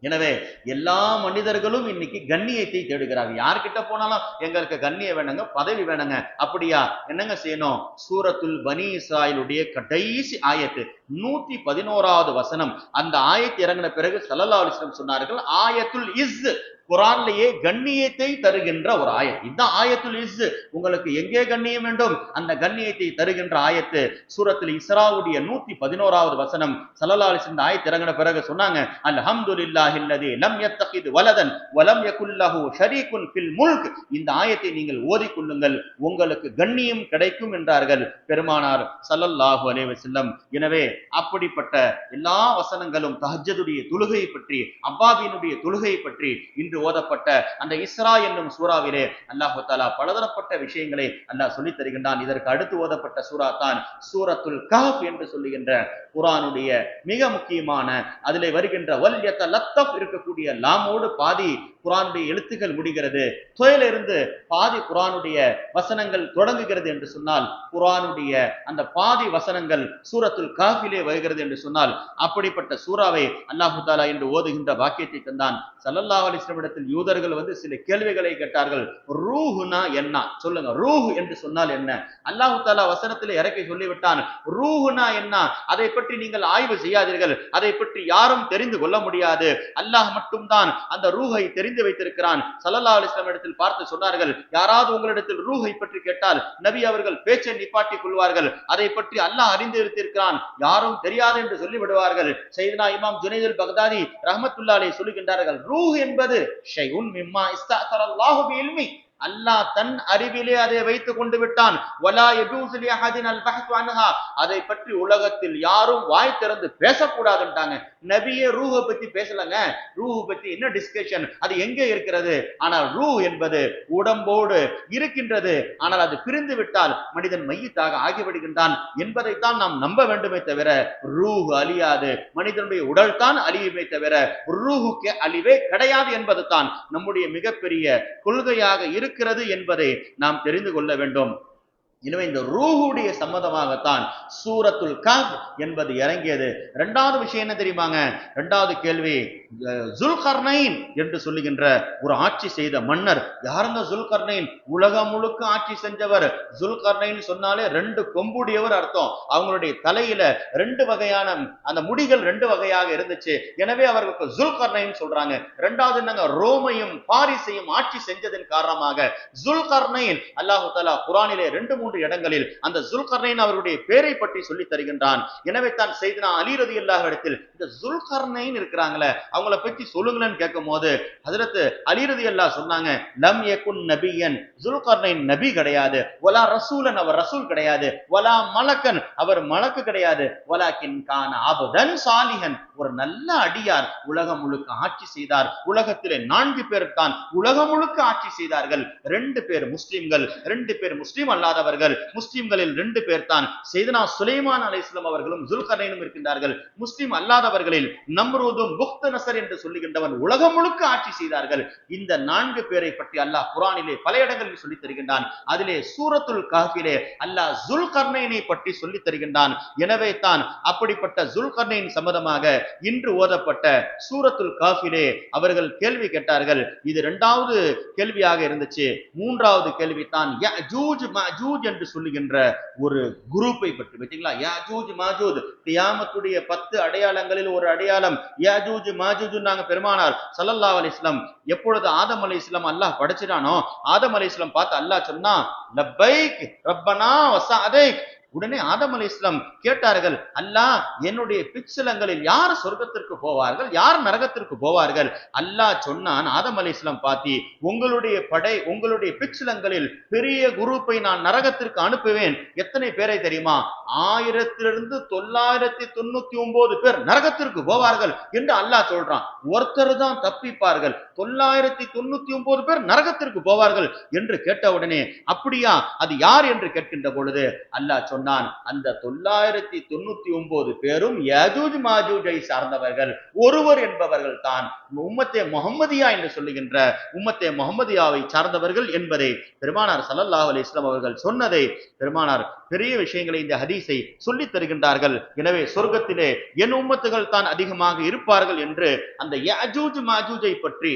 எனவே எல்லா மனிதர்களும் இன்னைக்கு கண்ணியத்தை தேடுகிறாங்க. யார்கிட்ட போனாலும் எங்களுக்கு கண்ணியம் வேணுங்க, பதவி வேணுங்க. அப்படியா? என்னங்க செய்யணும்? சூரத்துல் பனி இஸ்ராயிலுடைய கடைசி ஆயத்து 111வது வசனம், அந்த ஆயத்து இறங்கின பிறகு ஸல்லல்லாஹு அலைஹி வஸல்லம் சொன்னார்கள், ஆயத்துல் இஸ், குரான்லயே கண்ணியத்தை தருகின்ற ஒரு ஆயத். இதுதான் ஆயத்துல் இஸ். உங்களுக்கு எங்கே கண்ணியம் வேண்டும் அந்த கண்ணியத்தை தருகின்ற ஆயத்து சூரத்துல் இஸ்ராவுடைய 111வது வசனம். ஸல்லல்லாஹு அலைஹி வஸல்லம் ஆயத் இறங்கின பிறகு சொன்னாங்க, அல்ஹம்துலில்லாஹில்லதி லம் யத்தகித் வலதன் வலம் யகுல் லஹு ஷரீகுன் ஃபில் முல்க். இந்த ஆயத்தை நீங்கள் ஓதிக்கொள்ளுங்கள், உங்களுக்கு கண்ணியம் கிடைக்கும் என்றார்கள் பெருமானார் ஸல்லல்லாஹு அலைஹி வஸல்லம். எனவே அப்படிப்பட்ட எல்லா வசனங்களும் தஹஜ்ஜுடைய தொழுகையை பற்றி, அவ்வாபினுடைய தொழுகையை பற்றி இன்று ஓதப்பட்ட அந்த இஸ்ரா என்னும் சூறாவிலே அல்லாஹ் தஆலா பலதரப்பட்ட விஷயங்களை அல்லாஹ் சொல்லித் தருகின்றான். இதற்கு அடுத்து ஓதப்பட்ட சூரா தான் சூரத்துல் கஹ்ஃப் என்று சொல்லுகின்ற குர்ஆனுடைய மிக முக்கியமான, அதிலே வருகின்ற வல் யதலத்தஃப் இருக்கக்கூடிய லாமோடு பாதி குர்ஆனுடைய எழுத்துக்கள் முடிகிறது, தொயிலிருந்து பாதி குர்ஆனுடைய வசனங்கள் தொடங்குகிறது என்று சொன்னால், குர்ஆனுடைய அந்த பாதி வசனங்கள் சூரத்துல் கஹ்ஃபிலே வருகிறது என்று சொன்னால், அப்படிப்பட்ட சூறாவை அல்லாஹ் தஆலா என்று ஓதுகின்ற பாக்கியத்தை தந்தான். ஸல்லல்லாஹு அலைஹி வஸல்லம் இடத்தில் யூதர்கள் சில கேள்விகளை கேட்டார்கள். ரூஹுனா என்ன சொல்லுங்க, ரூஹ் என்று சொன்னால் என்ன? அல்லாஹ் தஆலா வசனத்திலே இறக்கி சொல்லிவிட்டான், ரூஹுனா என்ன, அதை பற்றி நீங்கள் ஆய்வு செய்யாதீர்கள், அதை பற்றி யாரும் தெரிந்து கொள்ள முடியாது, அல்லாஹ் மட்டும்தான் அந்த ரூஹை தெரிந்து வைத்திருக்கிறான். ஸல்லல்லாஹு அலைஹி வஸல்லம் இடத்தில் பார்த்து சொன்னார்கள், யாராவது உங்களிடத்தில் ரூஹை பற்றி கேட்டால் நபி அவர்கள் பேச்சை நிப்பாட்டிக் கொள்வார்கள், அதை பற்றி அல்லாஹ் அறிந்து வைத்திருக்கிறான், யாரும் தெரியாது என்று சொல்லிவிடுவார்கள். சையதுனா இமாம் ஜுனைதுல் பக்தாதி ரஹ்மத்துல்லாஹி அலைஹி சொல்லுகின்றார்கள், ரூஹ் என்பது ஷைஉன் மிம்மா இஸ்தஅதரல்லாஹு பிஇல்மி, அல்லாஹ் தன் அறிவிலே அதை வைத்துக் கொண்டு விட்டான். வலா யஜூஸு லி அஹதின் அல் பஹ்து அன்ஹா, அதை பற்றி உலகத்தில் யாரும் வாய் திறந்து பேசக்கூடாதுன்றாங்க. நபியே ரூஹ பத்தி பேசலங்க, ரூஹ் பத்தி என்ன டிஸ்கஷன், அது எங்கே இருக்கிறது? ஆனால் ரூஹ் என்பது உடம்போடு இருக்கின்றது, ஆனால் அது பிரிந்து விட்டால் மனிதன் மையத்தாக ஆகிவிடுகின்றான் என்பதைத்தான் நாம் நம்ப வேண்டுமே தவிர ரூஹ் அழியாது, மனிதனுடைய உடல் தான் அழியுமே தவிர ரூஹுக்கு அழிவே கிடையாது என்பது தான் நம்முடைய மிகப்பெரிய கொள்கையாக இருக்கிறது என்பதை நாம் தெரிந்து கொள்ள வேண்டும். எனவே இந்த ரூஹுடைய சம்பந்தமாகத்தான் சூரத்துல் கஹ்ஃப் என்பது இறங்கியது. இரண்டாவது விஷயம் என்ன தெரியுமாங்க? இரண்டாவது கேள்வி, ஜுல்கர்னைன் என்று சொல்லுகின்ற ஒரு ஆட்சி செய்த மன்னர் யாருங்க? ஜுல்கர்னைன் உலகம் முழுக்க ஆட்சி செஞ்சவர். ஜுல்கர்னைன் சொன்னாலே 2 கொம்புடையவர் அர்த்தம். அவங்களுடைய தலையில 2 வகையான அந்த முடிகள் 2 வகையாக இருந்துச்சு, எனவே அவர்களுக்கு ஜுல்கர்னைன் சொல்றாங்க. இரண்டாவது என்னங்க? ரோமையும் பாரிசையும் ஆட்சி செஞ்சதன் காரணமாக ஜுல்கர்னைன் அல்லாஹ் தஆலா குர்ஆனிலே 2-3 இடங்களில் அந்த ஜுல்கர்னைன் அவருடைய பெயரை பற்றி சொல்லி தருகின்றான். எனவே தான் சையதுனா அலி ரலியல்லாஹு இடத்தில் இந்த ஜுல்கர்னைன் இருக்கிறாங்களே அவங்கள பற்றி சொல்லுங்களேன்னு கேட்கும்போது ஹஜ்ரத் அலி ரலியல்லாஹு சொன்னாங்க, லம் யகுன் நபியன், ஜுல்கர்னைன் நபி கிடையாது, வலா ரசூலன், அவர் ரசூல் கிடையாது, வலா மலக்கன், அவர் மலக்கு கிடையாது, வலாக்கின் கான அப்தன் சாலிஹன், ஒரு நல்ல அடியார், உலகம் முழுக்க ஆட்சி செய்தார். உலகத்திலே 4 பேர் தான் உலகம் முழுக்க ஆட்சி செய்தார்கள். 2 பேர் முஸ்லிம்கள், 2 பேர் முஸ்லிம் அல்லாதவர்கள். முஸ்லிம்களில் 2 பேர் தான் சையதுனா சுலைமான் அலைஹிஸ்ஸலாம் அவர்களும் ஜுல்கர்னைனும் இருக்கின்றார்கள். முஸ்லிம் அல்லாதவர்களில் நம்ரூதும் புக்தனஸர் என்று சொல்லுகின்றவன் உலகம் முழுக்க ஆட்சி செய்தார்கள். இந்த 4 பேரை பற்றி அல்லாஹ் குர்ஆனிலே பல இடங்களில் சொல்லித் தருகின்றான். அதிலே சூரத்துல் கஹ்ஃபிலே அல்லாஹ் ஜுல்கர்னைனை பற்றி சொல்லித் தருகின்றான். எனவே தான் அப்படிப்பட்ட ஜுல்கர்னைன் சம்பந்தமாக இன்று ஓதப்பட்ட சூரத்துல் கஹ்ஃபிலே அவர்கள் கேள்வி கேட்டார்கள். இது 2வது கேள்வியாக இருந்துச்சு. 3வது கேள்வி தான் யஜூஜ் மஜூஜ் என்று சொல்லுகின்ற ஒரு குரூப்பை பற்றி. பார்த்தீங்களா, யஜூஜ் மஜூஜ் கியாமத்துடைய 10 அடையாளங்களில் ஒரு அடையாளம் யஜூஜ் மஜூஜ். நாங்க பெருமானார் ஸல்லல்லாஹு அலைஹி வஸல்லம் எப்பொழுது ஆதம் அலைஹிஸ்ஸலாம் அல்லாஹ் படைச்சிட்டானோ, ஆதம் அலைஹிஸ்ஸலாம் பார்த்து அல்லாஹ் சொன்னா, லப்பைக் ரப்பனா வஸஅதைக். உடனே ஆதம் அலைஹிஸ்ஸலாம் கேட்டார்கள், அல்லாஹ் என்னுடைய பிச்சலங்களில் யார் சொர்க்கத்திற்கு போவார்கள், யார் நரகத்திற்கு போவார்கள்? அல்லாஹ் சொன்னான் ஆதம் அலைஹிஸ்ஸலாம் பார்த்து, உங்களுடைய படை, உங்களுடைய பிச்சலங்களில் பெரிய குரூப்பை நான் நரகத்திற்கு அனுப்புவேன். எத்தனை பேரை தெரியுமா? 1999 பேர் நரகத்திற்கு போவார்கள் என்று அல்லாஹ் சொல்றான். ஒருத்தர் தான் தப்பிப்பார்கள், 999 பேர் நரகத்திற்கு போவார்கள் என்று கேட்ட உடனே, அப்படியா, அது யார் என்று கேட்கின்ற பொழுது அல்லாஹ் சொன்னான், அந்த 999 பேரும் யஜூஜ் மாஜூஜை சார்ந்தவர்கள், ஒருவர் என்பவர்கள் தான் உம்மத்தே முஹம்மதியா என்று சொல்லுகின்ற உம்மத்தே முஹம்மதியாவை சார்ந்தவர்கள் என்பதை பெருமானார் ஸல்லல்லாஹு அலைஹி வஸல்லம் அவர்கள் சொன்னதை பெருமானார் பெரிய விஷயங்களை இந்த ஹதீஸை சொல்லித் தருகின்றார்கள். எனவே சொர்க்கத்திலே என் உம்மத்துகள் தான் அதிகமாக இருப்பார்கள் என்று அந்த யஜூஜ் மாஜூஜை பற்றி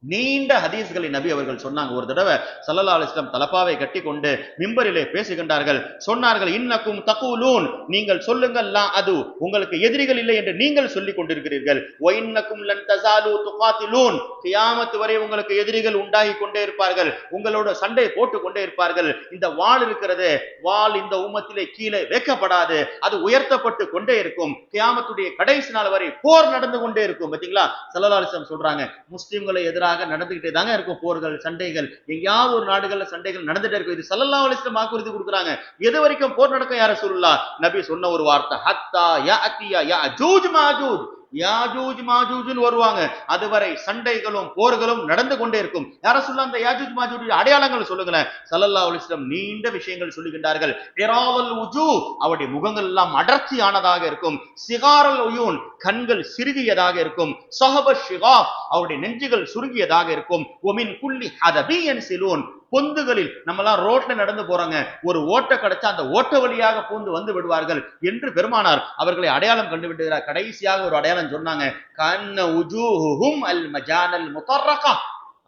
நீண்ட ஹதீஸ்களை நபி அவர்கள் சொன்னாங்க. ஒரு தடவை ஸல்லல்லாஹு அலைஹி வஸல்லம் தலப்பாவை கட்டி கொண்டு மிம்பரிலே பேசுகின்றார்கள். சொன்னார்கள், இன்னக்கும் தகூலூன், நீங்கள் சொல்லுங்கள், லா அது, உங்களுக்கு எதிரிகள் இல்லை என்று நீங்கள் சொல்லிக் கொண்டிருக்கிறீர்கள். வ இன்னக்கும் லன் தஸாலு துகாத்திலூன், கியாமத் வரை உங்களுக்கு எதிரிகள் உண்டாகி கொண்டே இருப்பார்கள், உங்களோட சண்டை போட்டு கொண்டே இருப்பார்கள். இந்த வாள் இருக்கிறது, வாள் இந்த உம்மத்திலே கீழே வைக்கப்படாது, அது உயர்த்தப்பட்டு கொண்டே இருக்கும். கியாமத்துடைய கடைசி நாள் வரை போர் நடந்து கொண்டே இருக்கும். பாத்தீங்களா, ஸல்லல்லாஹு அலைஹி வஸல்லம் சொல்றாங்க, முஸ்லிம்களை எதிராக நடந்துகிட்டே தாங்க இருக்கும் போர்கள், சண்டைகள், எங்கேயாவது ஒரு நாடுகள்ல சண்டைகள் நடந்துட்டே இருக்கும். இது ஸல்லல்லாஹு அலைஹி வஸல்லம் வாக்குறுதி கொடுக்குறாங்க. எது வரைக்கும் போர் நடக்கும் யா ரசூலுல்லாஹ்? நபி சொன்ன ஒரு வார்த்தை, ஹத்தா யாத்தியா யாஜூஜ் மாஜூஜ், யாஜூஜ் மாஜூஜ்னு வருவாங்க, அதுவரை சண்டைகளும் போர்களும் நடந்து கொண்டே இருக்கும். யா ரசூலுல்லாஹ், அந்த யாஜூஜ் மாஜூஜ் அடையாளங்கள் சொல்லுங்களேன். ஸல்லல்லாஹு அலைஹி வஸல்லம் நீண்ட விஷயங்கள் சொல்லுகின்றார்கள். இராவல் உஜூ, அவருடைய முகங்கள் எல்லாம் அடர்த்தியானதாக இருக்கும். சிகாரல் உயூன், கண்கள் சிறுகியதாக இருக்கும். ஸஹப ஷிகாப், அவருடைய நெஞ்சுகள் சுருங்கியதாக இருக்கும். ஒமின் குல்லி ஹதபியன் சிலூன், பொந்துகளில், நம்மலாம் ரோட்ல நடந்து போறாங்க, ஒரு ஓட்ட கிடைச்சா அந்த ஓட்ட வழியாக பூந்து வந்து விடுவார்கள் என்று பெருமானார் அவர்களை அடையாளம் கண்டு விடுகிறார். கடைசியாக ஒரு அடையாளம் சொன்னாங்க, கன்ன உஜூஹும் அல் மஜானல் முத்தர்ரகா,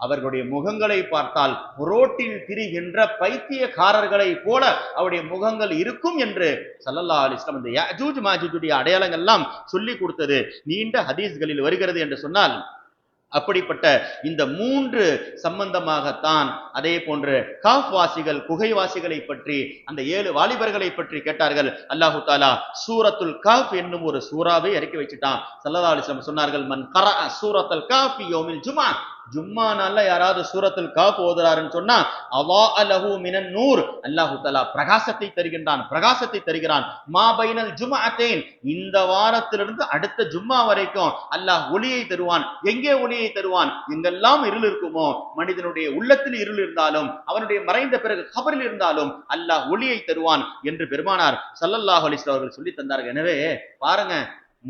அவர்களுடைய முகங்களை பார்த்தால் ரோட்டில் திரிகின்ற பைத்தியக்காரர்களை போல அவருடைய முகங்கள் இருக்கும் என்று ஸல்லல்லாஹு அலைஹி வஸல்லம் இந்த யாஜூஜ் மாஜூஜுடைய அடையாளங்கள் எல்லாம் சொல்லி கொடுத்தது நீண்ட ஹதீஸ்களில் வருகிறது என்று சொன்னால், அப்படிப்பட்ட இந்த 3 சம்பந்தமாகத்தான். அதே போன்று காஃப் வாசிகள், குகைவாசிகளை பற்றி, அந்த 7 வாலிபர்களை பற்றி கேட்டார்கள். அல்லாஹு தாலா சூரத்துல் காஃப் என்னும் ஒரு சூறாவை இறக்கி வச்சுட்டான். ஸல்லல்லாஹு அலைஹி வஸல்லம் சொன்னார்கள், மன் கரஅ சூரத்துல் காஃப் ஃபி யௌமில் ஜும்ஆ, ஜும்மா நாள்ல யாராவது சூரத்துல் காஃப் ஓதுறாருன்னு சொன்னா, அவாஅ லஹு மினன் நூர், அல்லாஹு தஆலா பிரகாசத்தை தருகின்றான், பிரகாசத்தை தருகிறான். மா பைனல் ஜும்அத்தைன், இந்த வாரத்திலிருந்து அடுத்த ஜும்மா வரைக்கும் அல்லாஹ் ஒளியை தருவான். எங்கே ஒளியை தருவான்? எங்கெல்லாம் இருள் இருக்குமோ, மனிதனுடைய உள்ளத்தில் இருள் இருந்தாலும், அவனுடைய மறைந்த பிறகு கபரில் இருந்தாலும் அல்லாஹ் ஒளியை தருவான் என்று பெருமானார் ஸல்லல்லாஹு அலைஹி வஸல்லம் அவர்கள் சொல்லி தந்தார்கள். எனவே பாருங்க,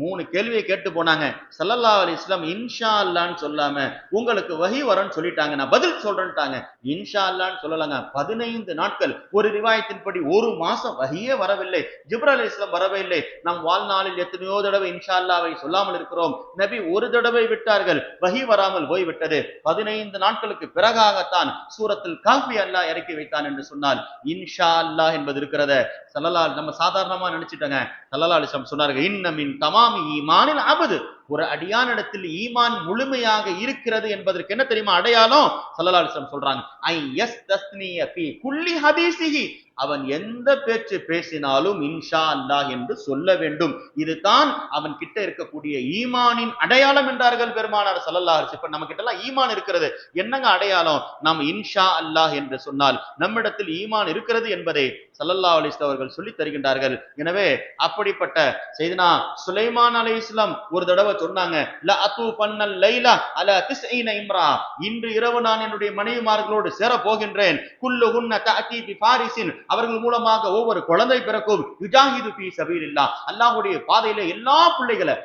3 கேள்வியை கேட்டு போனாங்க. ஸல்லல்லாஹு அலைஹி வஸல்லம் இன்ஷா அல்லாஹ்னு சொல்லாம உங்களுக்கு வஹி வரும்னு சொல்லிட்டாங்க, நான் பதில் சொல்றேன்ட்டாங்க. இன்ஷா அல்லாஹ்னு சொல்லலங்க. 15 நாட்கள், ஒரு ரிவாயத்தின்படி 1 மாசம் வஹியே வரவில்லை, ஜிப்ரீல் அலைஹிஸ்ஸலாம் வரவே இல்லை. நம் வாழ்நாளில் எத்தனையோ தடவை இன்ஷா அல்லாஹ்வை சொல்லாமல் இருக்கிறோம். நபி ஒரு தடவை விட்டார்கள், வஹி வராமல் போய்விட்டது. 15 நாட்களுக்கு பிறகாகத்தான் சூரத்துல் காஃபி அல்லாஹ் இறக்கி வைத்தான் என்று சொன்னால், இன்ஷா அல்லாஹ் என்பது இருக்கிறத ஸல்லல்லாஹு, நம்ம சாதாரணமா நினைச்சிட்டாங்க. ஸல்லல்லாஹு அலைஹி வஸல்லம் சொன்னார்கள், இன்ன மின் தமாமி ஈமானில் அபது, ஒரு அடியானிடத்தில் ஈமான் முழுமையாக இருக்கிறது என்பதற்கு என்ன தெரியுமா அடையாளம்? ஸல்லல்லாஹு அலைஹி வஸல்லம் சொல்றாங்க, ஐ யஸ்தஸ்னிய ஃபீ குல்லி ஹதீஸிஹி, அவன் எந்த பேச்சு பேசினாலும் இன்ஷா அல்லாஹ் என்று சொல்ல வேண்டும். இதுதான் அவன் கிட்ட இருக்கக்கூடிய ஈமானின் அடையாளம் என்றார்கள் பெருமானார் ஸல்லல்லாஹு அலைஹி வஸல்லம். இப்ப நம்ம கிட்ட எல்லாம் ஈமான் இருக்கிறது, என்னங்க அடையாளம்? நாம் இன்ஷா அல்லாஹ் என்று சொன்னால் நம்மிடத்தில் ஈமான் இருக்கிறது என்பதை ஸல்லல்லாஹு அலைஹி வஸல்லம் அவர்கள் சொல்லி தருகின்றார்கள். எனவே அப்படிப்பட்ட செய்தனா சுலைமான் அலைஹிஸ்ஸலாம் ஒரு தடவை சொன்னாங்க, லா அத்து பன்னல் லைலா அலா 90 இம்ரா, இன்று இரவு நான் என்னுடைய மனைவிமார்களோடு சேர போகின்றேன். குல்லுஹுன்ன தஅதி பி ஃபாரிஸின், அவர்கள் மூலமாக ஒவ்வொரு குழந்தை பிறக்கும். யுஜாஹிது ஃபீ சபீலில்லாஹ், அல்லாஹ்வுடைய பாதையிலே எல்லா பிள்ளைகளை,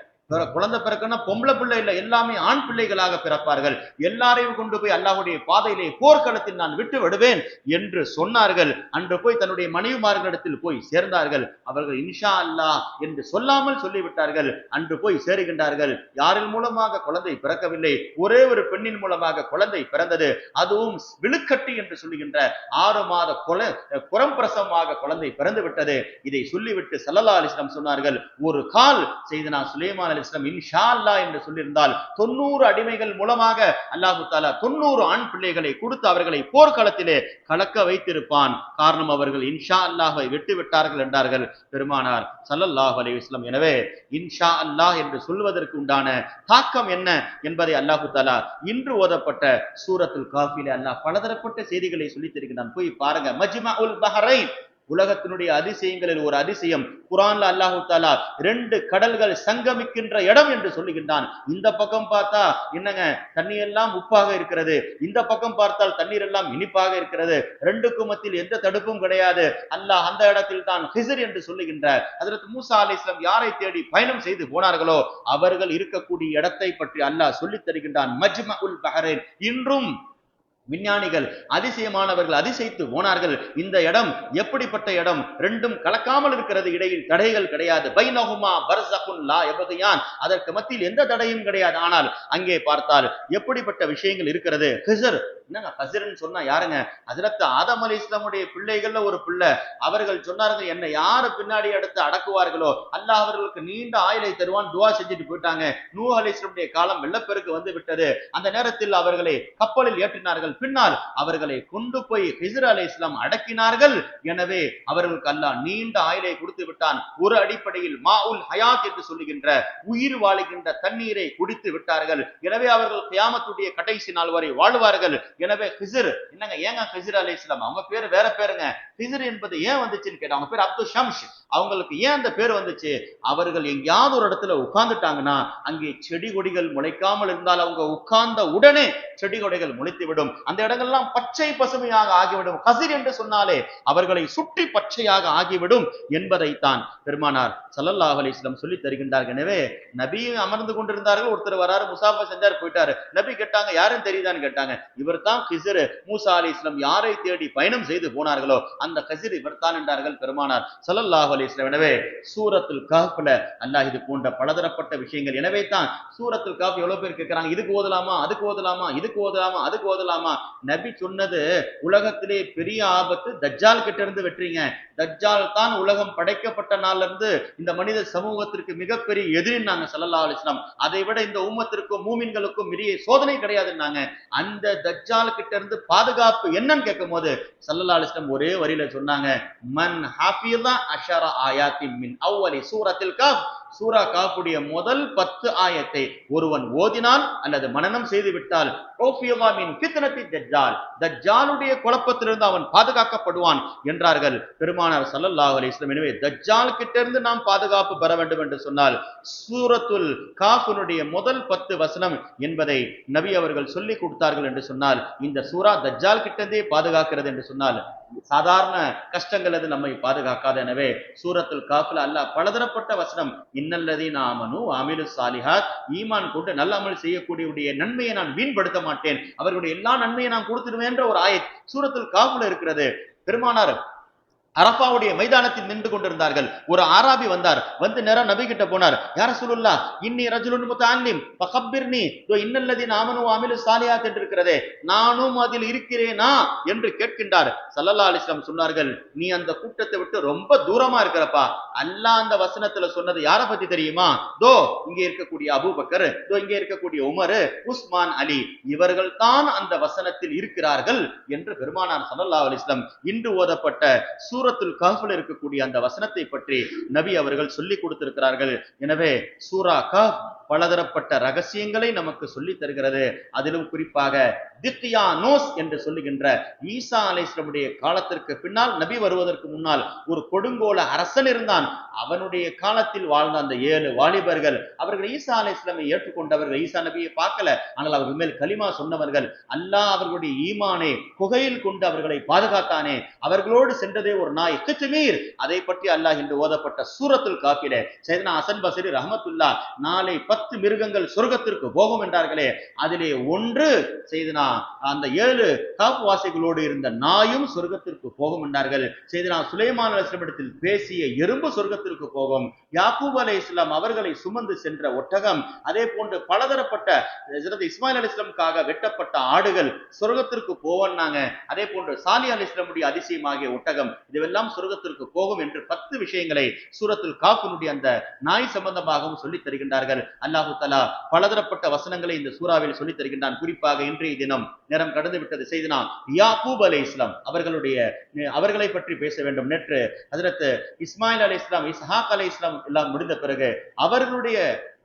குழந்தை பிறக்குன்னா பொம்பளை பிள்ளை இல்ல, எல்லாமே ஆண் பிள்ளைகளாக பிறப்பார்கள். எல்லாரையும் கொண்டு போய் அல்லாஹ்வுடைய பாதையிலே போர்க்களத்தில் நான் விட்டு விடுவேன் என்று சொன்னார்கள். அன்று போய் தன்னுடைய மனைவிமார்களிடத்தில் போய் சேர்ந்தார்கள். அவர்கள் இன்ஷா அல்லாஹ் என்று சொல்லாமல் சொல்லிவிட்டார்கள். அன்று போய் சேருகின்றார்கள். யாரின் மூலமாக குழந்தை பிறக்கவில்லை, ஒரே ஒரு பெண்ணின் மூலமாக குழந்தை பிறந்தது. அதுவும் விழுக்கட்டி என்று சொல்லுகின்ற 6 மாத புறம்பிரசவமாக குழந்தை பிறந்து விட்டது. இதை சொல்லிவிட்டு ஸல்லல்லாஹு அலைஹி வஸல்லம் சொன்னார்கள், ஒரு கால் செய்தனா சுலைமான் அலைஹிஸ்ஸலாம் இன்ஷா அல்லாஹ் என்று சொல்லியிருந்தால் 90 அடிமைகள் மூலமாக அல்லாஹ் தஆலா 90 ஆண் பிள்ளைகளை கொடுத்து அவர்களை போர்க்களத்திலே கலக்க வைத்திருப்பான். காரணம், அவர்கள் இன்ஷா அல்லாஹ்வை விட்டு விட்டார்கள் என்றார்கள் பெருமானார் ஸல்லல்லாஹு அலைஹி வஸல்லம். எனவே இன்ஷா அல்லாஹ் என்று சொல்வதற்கு உண்டான தாக்கம் என்ன என்பதை அல்லாஹ் தஆலா இன்று ஓதப்பட்ட சூரத்துல் காஃபிலே அல்லாஹ் பலதரப்பட்ட செய்திகளை சொல்லி தருகிறான். போய் பாருங்க, மஜ்மஉல் பஹரைன், உலகத்தினுடைய அதிசயங்களில் ஒரு அதிசயம். குர்ஆன்ல அல்லாஹ் தஆலா 2 கடல்கள் சங்கமிக்கின்ற இடம் என்று சொல்லுகின்றான். இந்த பக்கம் பார்த்தா என்னங்க, தண்ணீர் எல்லாம் உப்பாக இருக்கிறது, இந்த பக்கம் பார்த்தால் தண்ணீர் எல்லாம் இனிப்பாக இருக்கிறது. 2க்கும் மத்தியில் எந்த தடுப்பும் கிடையாது. அல்லாஹ் அந்த இடத்தில் தான் ஹிஸ்ர் என்று சொல்லுகின்றார். ஹஜ்ரத் மூசா அலைஹிஸ்ஸலாம் யாரை தேடி பயணம் செய்து போனார்களோ அவர்கள் இருக்கக்கூடிய இடத்தை பற்றி அல்லாஹ் சொல்லித் தருகின்றான். மஜ்மஉல் பஹரைன், இன்றும் விஞ்ஞானிகள் அதிசயமானவர்கள் அதிசயித்து போனார்கள். இந்த இடம் எப்படிப்பட்ட இடம், ரெண்டும் கலக்காமல் இருக்கிறது, இடையில் தடைகள் கிடையாது. பைனஹுமா பர்ஸகுன் லா யப்கியான், அதற்கு மத்தியில் எந்த தடையும் கிடையாது. ஆனால் அங்கே பார்த்தால் எப்படிப்பட்ட விஷயங்கள் இருக்கிறது. ஹிஸர், என்னங்க ஹிஸர்னு சொன்னா யாருங்க? ஹஜ்ரத் ஆதம் அலைஹிஸ்ஸலாமுடைய பிள்ளைகள்ல ஒரு பிள்ளை. அவர்கள் சொன்னார்கள், என்னை யாரு பின்னாடி எடுத்து அடக்குவார்களோ அல்லாஹ் அவர்களுக்கு நீண்ட ஆயுளை தருவான், துஆ செஞ்சுட்டு போயிட்டாங்க. நூஹ் அலைஹிஸ்ஸலாமுடைய காலம் வெள்ளப்பெருக்கு வந்து விட்டது. அந்த நேரத்தில் அவர்களை கப்பலில் ஏற்றினார்கள். பின்னால் அவர்களை கொண்டு போய் ஹிஸர் அலைஹிஸ்ஸலாம் அடக்கினார்கள். எனவே அவர்களுக்கு அல்லாஹ் நீண்ட ஆயுளை கொடுத்து விட்டான். ஒரு அடிப்படையில் மாஉல் ஹயாத் என்று சொல்லுகின்ற உயிர் வாழுகின்ற தண்ணீரை குடித்து விட்டார்கள். எனவே அவர்கள் கியாமத்துடைய கடைசி நாள் வரை வாழ்வார்கள். எனவே ஹிஸர், என்னங்க ஏங்க ஹிஸர் அலைஹிஸ்ஸலாம், அவங்க பேரு வேற பேருங்க. ஹிஸர் என்பது ஏன் வந்துச்சுன்னு கேட்டா, அவங்க பேர் அப்துல் ஷம்ஸ். அவங்களுக்கு ஏன் அந்த பேர் வந்துச்சு? அவர்கள் எங்கேயாவது ஒரு இடத்துல உட்கார்ந்துட்டாங்கன்னா அங்கே செடி கொடிகள் முளைக்காமல் இருந்தால் அவங்க உட்கார்ந்த உடனே செடி கொடிகள் முளைத்து விடும். அந்த இடங்கள்லாம் பச்சை பசுமையாக ஆகிவிடும். ஹஸிர் என்று சொன்னாலே அவர்களை சுற்றி பச்சையாக ஆகிவிடும் என்பதைத்தான் பெருமானார் ஸல்லல்லாஹு அலைஹி வஸல்லம் சொல்லி தருகின்றார்கள். எனவே நபி அமர்ந்து கொண்டிருந்தார்கள். ஒருத்தர் வராரு, முசாஃபா செஞ்சார், போயிட்டாரு. நபி கேட்டாங்க, யாரும் தெரியுதான்னு கேட்டாங்க. இவர் தான் ஹிஸர். மூசா அலைஹிஸ்ஸலாம் யாரை தேடி பயணம் செய்து போனார்களோ அந்த ஹிஸர் இவர் தான் என்றார்கள் பெருமானார் ஸல்லல்லாஹு அலைஹி வஸல்லம். எனவே சூரத்துல் கஹ்ஃப்ல அல்லாஹ் இது போன்ற பலதரப்பட்ட விஷயங்கள். எனவே தான் சூரத்துல் கஹ்ஃப் எவ்வளவு பேர் கேட்கிறாங்க, இதுக்கு ஓதலாமா, அதுக்கு ஓதலாமா, இதுக்கு ஓதலாமா, அதுக்கு ஓதலாமா. நபி சொன்னது உலகத்திலே பெரிய ஆபத்து தஜ்ஜால் கிட்ட இருந்து வெற்றிங்க. தஜ்ஜால் தான் உலகம் படைக்கப்பட்ட நாள்ல இருந்து இந்த மனித சமூகத்திற்கு மிகப்பெரிய எதிரின்னாங்க ஸல்லல்லாஹு அலைஹி வஸல்லம். அதை விட இந்த உம்மத்திற்கும் மூமின்களுக்கும் பெரிய சோதனை கிடையாதுன்னாங்க. அந்த தஜ்ஜால் கிட்ட இருந்து பாதுகாப்பு என்னன்னு கேட்கும் போது ஸல்லல்லாஹு அலைஹி வஸல்லம் ஒரே வரியில சொன்னாங்க, மன் ஹஃபிஸ அஷர ஆயாத்தின் மின் அவ்வலி சூரத்தில் கஹ்ஃப், சூரா கஹ்ஃபுடைய முதல் 10 ஆயத்தை ஒருவன் ஓதினால் அல்லது மனனம் செய்து விட்டால் தஜ்ஜாலுடைய குழப்பத்திலிருந்து அவன் பாதுகாக்கப்படுவான் என்றார்கள் பெருமானார் ஸல்லல்லாஹு அலைஹி வஸல்லம். எனவே தஜ்ஜால் கிட்ட இருந்து நாம் பாதுகாப்பு பெற வேண்டும் என்று சொன்னால் சூரத்துல் கஹ்ஃபுடைய முதல் 10 வசனம் என்பதை நபி அவர்கள் சொல்லி கொடுத்தார்கள் என்று சொன்னால், இந்த சூரா தஜ்ஜால் கிட்ட இருந்தே பாதுகாக்கிறது என்று சொன்னால் சாதாரண கஷ்டங்கள் அது நம்மை பாதுகாக்காது. எனவே சூரத்துல் கஹ்ஃப்ல அல்லாஹ் பலதரப்பட்ட வசனம், இன்னல்லதீன ஆமனு வஅமிலுஸ் ஸாலிஹாத், ஈமான் கொண்டு நல்ல அமல் செய்யக்கூடியவருடைய நன்மையை நான் வீண்படுத்த மாட்டேன், அவர்களுடைய எல்லா நன்மையை நான் கொடுத்துடுவேன் என்ற ஒரு ஆயத் சூரத்துல் கஹ்ஃப்ல இருக்கிறது. பெருமானார் அரஃபாவுடைய மைதானத்தில் நின்று கொண்டிருந்தார்கள். ஒரு ஆராபி வந்தார். வந்து நேரா நபி கிட்ட போனார். யா ரசூலுல்லாஹ், இன்னி ரஜுலுன் முத்தஅல்லிம் ஃபகப்பிர்னி, இன்னல்லதீன ஆமனு வஅமிலுஸ் ஸாலிஹாத் என்று இருக்கிறதே, நானும் அதில் இருக்கிறேனா என்று கேட்கின்றார். ஸல்லல்லாஹு அலைஹி வஸல்லம் சொன்னார்கள், நீ அந்த கூட்டத்தை விட்டு ரொம்ப தூரமா இருக்கிறப்பா. அல்லாஹ் அந்த வசனத்துல சொன்னது யார பத்தி தெரியுமா? தோ இங்கே இருக்கக்கூடிய அபூபக்கர், தோ இங்கே இருக்கக்கூடிய உமர், உஸ்மான், அலி, இவர்கள் தான் அந்த வசனத்தில் இருக்கிறார்கள் என்று பெருமானார் ஸல்லல்லாஹு அலைஹி வஸல்லம் இன்று ஓதப்பட்ட சூரத்துல் கஹ்ஃப்ல இருக்கக்கூடிய அந்த வசனத்தை பற்றி நபி அவர்கள் சொல்லி கொடுத்திருக்கிறார்கள். எனவே சூரா கஹ்ஃப் பலதரப்பட்ட ரகசியங்களை நமக்கு சொல்லி தருகிறது. அதிலும் குறிப்பாக திக்யானோஸ் என்று சொல்லுகின்ற ஈசா அலைஹிஸ்ஸலாமுடைய காலத்திற்கு பின்னால், நபி வருவதற்கு முன்னால் ஒரு கொடுங்கோல அரசன் இருந்தான். அவனுடைய காலத்தில் வாழ்ந்த அந்த 7 வாலிபர்கள், அவர்கள் ஈசா அலைஹிஸ்ஸலாமை ஏற்றுக்கொண்டவர்கள். ஈசா நபியை பார்க்கல, ஆனால் அவர்கள் மேல் கலிமா சொன்னவர்கள். அல்லாஹ் அவர்களுடைய ஈமானை குகையில் கொண்டு அவர்களை பாதுகாத்தானே, அவர்களோடு சென்றதே ஒரு நாய் கித்மீர். அதை பற்றி அல்லாஹ் என்று ஓதப்பட்ட சூரத்துல் கஹ்ஃபிலே சையதுனா ஹசன் பஸ்ரி ரஹ்மத்துல்லாஹ், நாளை 10 மிருகங்கள் சொர்க்கத்திற்கு போகும் என்றார்களே, அதிலே ஒன்று செய்தனா அந்த 7 கஹ்ஃப் வாசிகளோடு இருந்த நாயும் சொர்க்கத்திற்கு போகும் என்றார்கள். செய்தனா சுலைமான் அலைஹிஸ்ஸலாமிடத்தில் பேசிய எறும்பு சொர்க்கத்திற்கு போகும். யாக்கூப் அலைஹிஸ்ஸலாம் அவர்களை சுமந்து சென்ற ஒட்டகம், அதே போன்று பலதரப்பட்ட ஹஜ்ரத் இஸ்மாயில் அலைஹிஸ்ஸலாமுக்காக வெட்டப்பட்ட ஆடுகள் சொர்க்கத்திற்கு போவன்னாங்க. அதே போன்று சாலி அலைஹிஸ்ஸலாமுடைய அதிசயமாகிய ஒட்டகம், இதுவெல்லாம் சொர்க்கத்திற்கு போகும் என்று 10 விஷயங்களை சூரத்துல் கஹ்ஃபினுடைய அந்த நாய் சம்பந்தமாகவும் சொல்லி தருகின்றார்கள். அல்லாஹு தஆலா பலதரப்பட்ட வசனங்களை இந்த சூறாவில் சொல்லி தருகின்றான். குறிப்பாக இன்றைய தினம் நேரம் கடந்து விட்டது, செய்தனா யாக்கூப் அலைஹிஸ்ஸலாம் அவர்களை பற்றி பேச வேண்டும். நேற்று ஹஜ்ரத் இஸ்மாயில் அலைஹிஸ்ஸலாம், இஸ்ஹாக் அலைஹிஸ்ஸலாம் எல்லாம் முடிந்த பிறகு அவர்களுடைய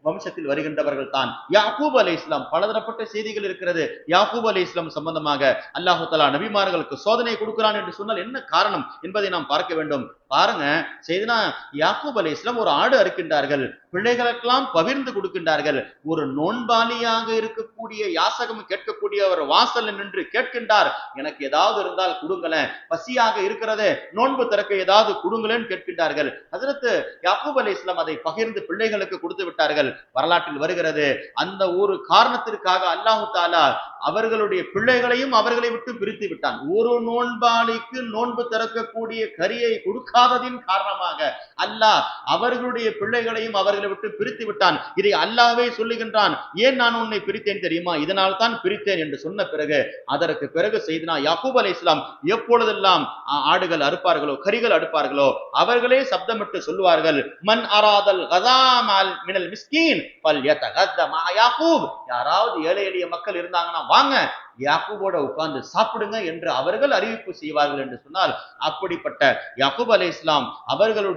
வம்சத்தில் வருகின்றவர்கள் தான் யாக்கூப் அலைஹிஸ்ஸலாம். பலதரப்பட்ட செய்திகள் இருக்கிறது யாக்கூப் அலைஹிஸ்ஸலாம் சம்பந்தமாக. அல்லாஹு தஆலா நபிமார்களுக்கு சோதனை கொடுக்கிறான் என்று சொன்னால் என்ன காரணம் என்பதை நாம் பார்க்க வேண்டும். பாருங்க, செய்தனா யாக்கூப் அலைஹிஸ்ஸலாம் ஒரு ஆடு அறுக்கின்றார்கள், பிள்ளைகளுக்கெல்லாம் பகிர்ந்து கொடுக்கின்றார்கள். ஒரு நோன்பாளியாக இருக்கக்கூடிய யாசகம் கேட்கக்கூடிய ஒரு வாசல்ல நின்று கேட்கின்றார், எனக்கு ஏதாவது இருந்தால் கொடுங்களேன், பசியாக இருக்கிறது, நோன்பு திறக்க ஏதாவது கொடுங்களேன்னு கேட்கின்றார்கள். ஹஜ்ரத் யாக்கூப் அலைஹிஸ்ஸலாம் அதை பகிர்ந்து பிள்ளைகளுக்கு கொடுத்து விட்டார்கள். வரலாற்றில் வருகிறது, அந்த ஒரு காரணத்திற்காக அல்லாஹு தஆலா அவர்களுடைய பிள்ளைகளையும் அவர்களை விட்டு பிரித்து விட்டான். ஒரு நோன்பாளிக்கு நோன்பு திறக்கக்கூடிய கரியை கொடுக்காததின் காரணமாக அல்லாஹ் அவர்களுடைய பிள்ளைகளையும் அவர்களை விட்டு பிரித்து விட்டான். இதை அல்லாஹ்வே சொல்லுகின்றான், ஏன் நான் உன்னை பிரித்தேன் தெரியுமா, இதனால் தான் பிரித்தேன் என்று சொன்ன பிறகு அதற்கு பிறகு செய்தனா யாக்கூப் அலைஹிஸ்ஸலாம் எப்பொழுதெல்லாம் ஆடுகள் அறுப்பார்களோ, கரிகள் அடுப்பார்களோ, அவர்களே சப்தமிட்டு சொல்லுவார்கள், மன் அராதல் கஸாமல் மினல் மிஸ்கீன் ஃபல்யதகஸ்ஸ மா யாக்கூப். யாராவது ஏழை எளிய மக்கள் இருந்தாங்கன்னா வாங்க யாக்கூபோட உட்கார்ந்து சாப்பிடுங்க என்று அவர்கள் அறிவிப்பு செய்வார்கள் என்று சொன்னால், அப்படிப்பட்ட யாக்கூப் அலைஹிஸ்ஸலாம் அவர்கள்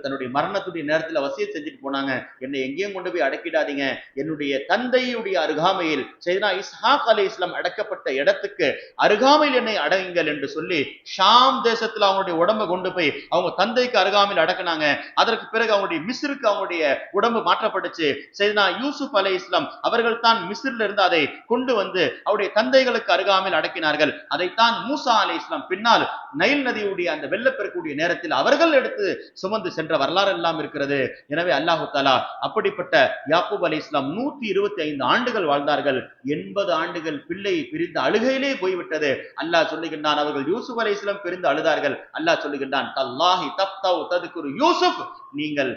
தன்னுடைய மரணத்துடைய நேரத்தில் வசியத் செஞ்சுட்டு போனாங்க, என்னை எங்கேயும் கொண்டு போய் அடக்கிடாதீங்க, என்னுடைய தந்தையுடைய அருகாமையில் செய்தனா இஸ்ஹாக் அலைஹிஸ்ஸலாம் அடக்கப்பட்ட இடத்துக்கு அருகாமையில் என்னை அடங்குங்கள் என்று சொல்லி ஷாம் தேசத்தில் அவங்களுடைய உடம்பை கொண்டு போய் அவங்க தந்தைக்கு அருகாமையில் அடக்கினாங்க. அதற்கு பிறகு அவங்களுடைய மிஸ்ருக்கு அவங்களுடைய உடம்பு மாற்றப்பட்டுச்சு. செய்தனா யூசுப் அலைஹிஸ்ஸலாம் அவர்கள் தான் மிஸ்ரில் இருந்து அதை கொண்டு வந்து அவருடைய தந்தைகளுக்கு அருகாமையில் அடக்கினார்கள். அதைத்தான் மூசா அலைஹிஸ்ஸலாம் பின்னால் நைல் நதியுடைய அந்த வெள்ளப்பெருக்கூடிய நேரத்தில் அவர்கள் எடுத்து சுமந்து சென்ற வரலாறு எல்லாம் இருக்கிறது. எனவே அல்லாஹு தஆலா அப்படிப்பட்ட யாக்கூப் அலைஹிஸ்ஸலாம் 125 ஆண்டுகள் வாழ்ந்தார்கள். 80 ஆண்டுகள் பிள்ளை பிரிந்த அழுகையிலே போய்விட்டது. அல்லாஹ் சொல்லுகின்றான், அவர்கள் யூசுப் அலைஹிஸ்ஸலாம் பிரிந்து அழுதார்கள். அல்லாஹ் சொல்லுகின்றான், தல்லாஹி தப்தவ் ததுகுரு யூசுப், நீங்கள்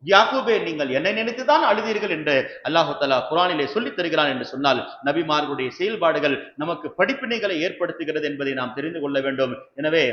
யாக்கூபே நீங்கள் என்னை நினைத்துதான் அழுதீர்கள் என்று அல்லாஹு தஆலா குர்ஆனிலே சொல்லித் தருகிறான் என்று சொன்னால், நபிமார்களுடைய செயல்பாடுகள் நமக்கு படிப்பினைகளை ஏற்படுத்துகிறது என்பதை நாம் தெரிந்து கொள்ள வேண்டும். எனவே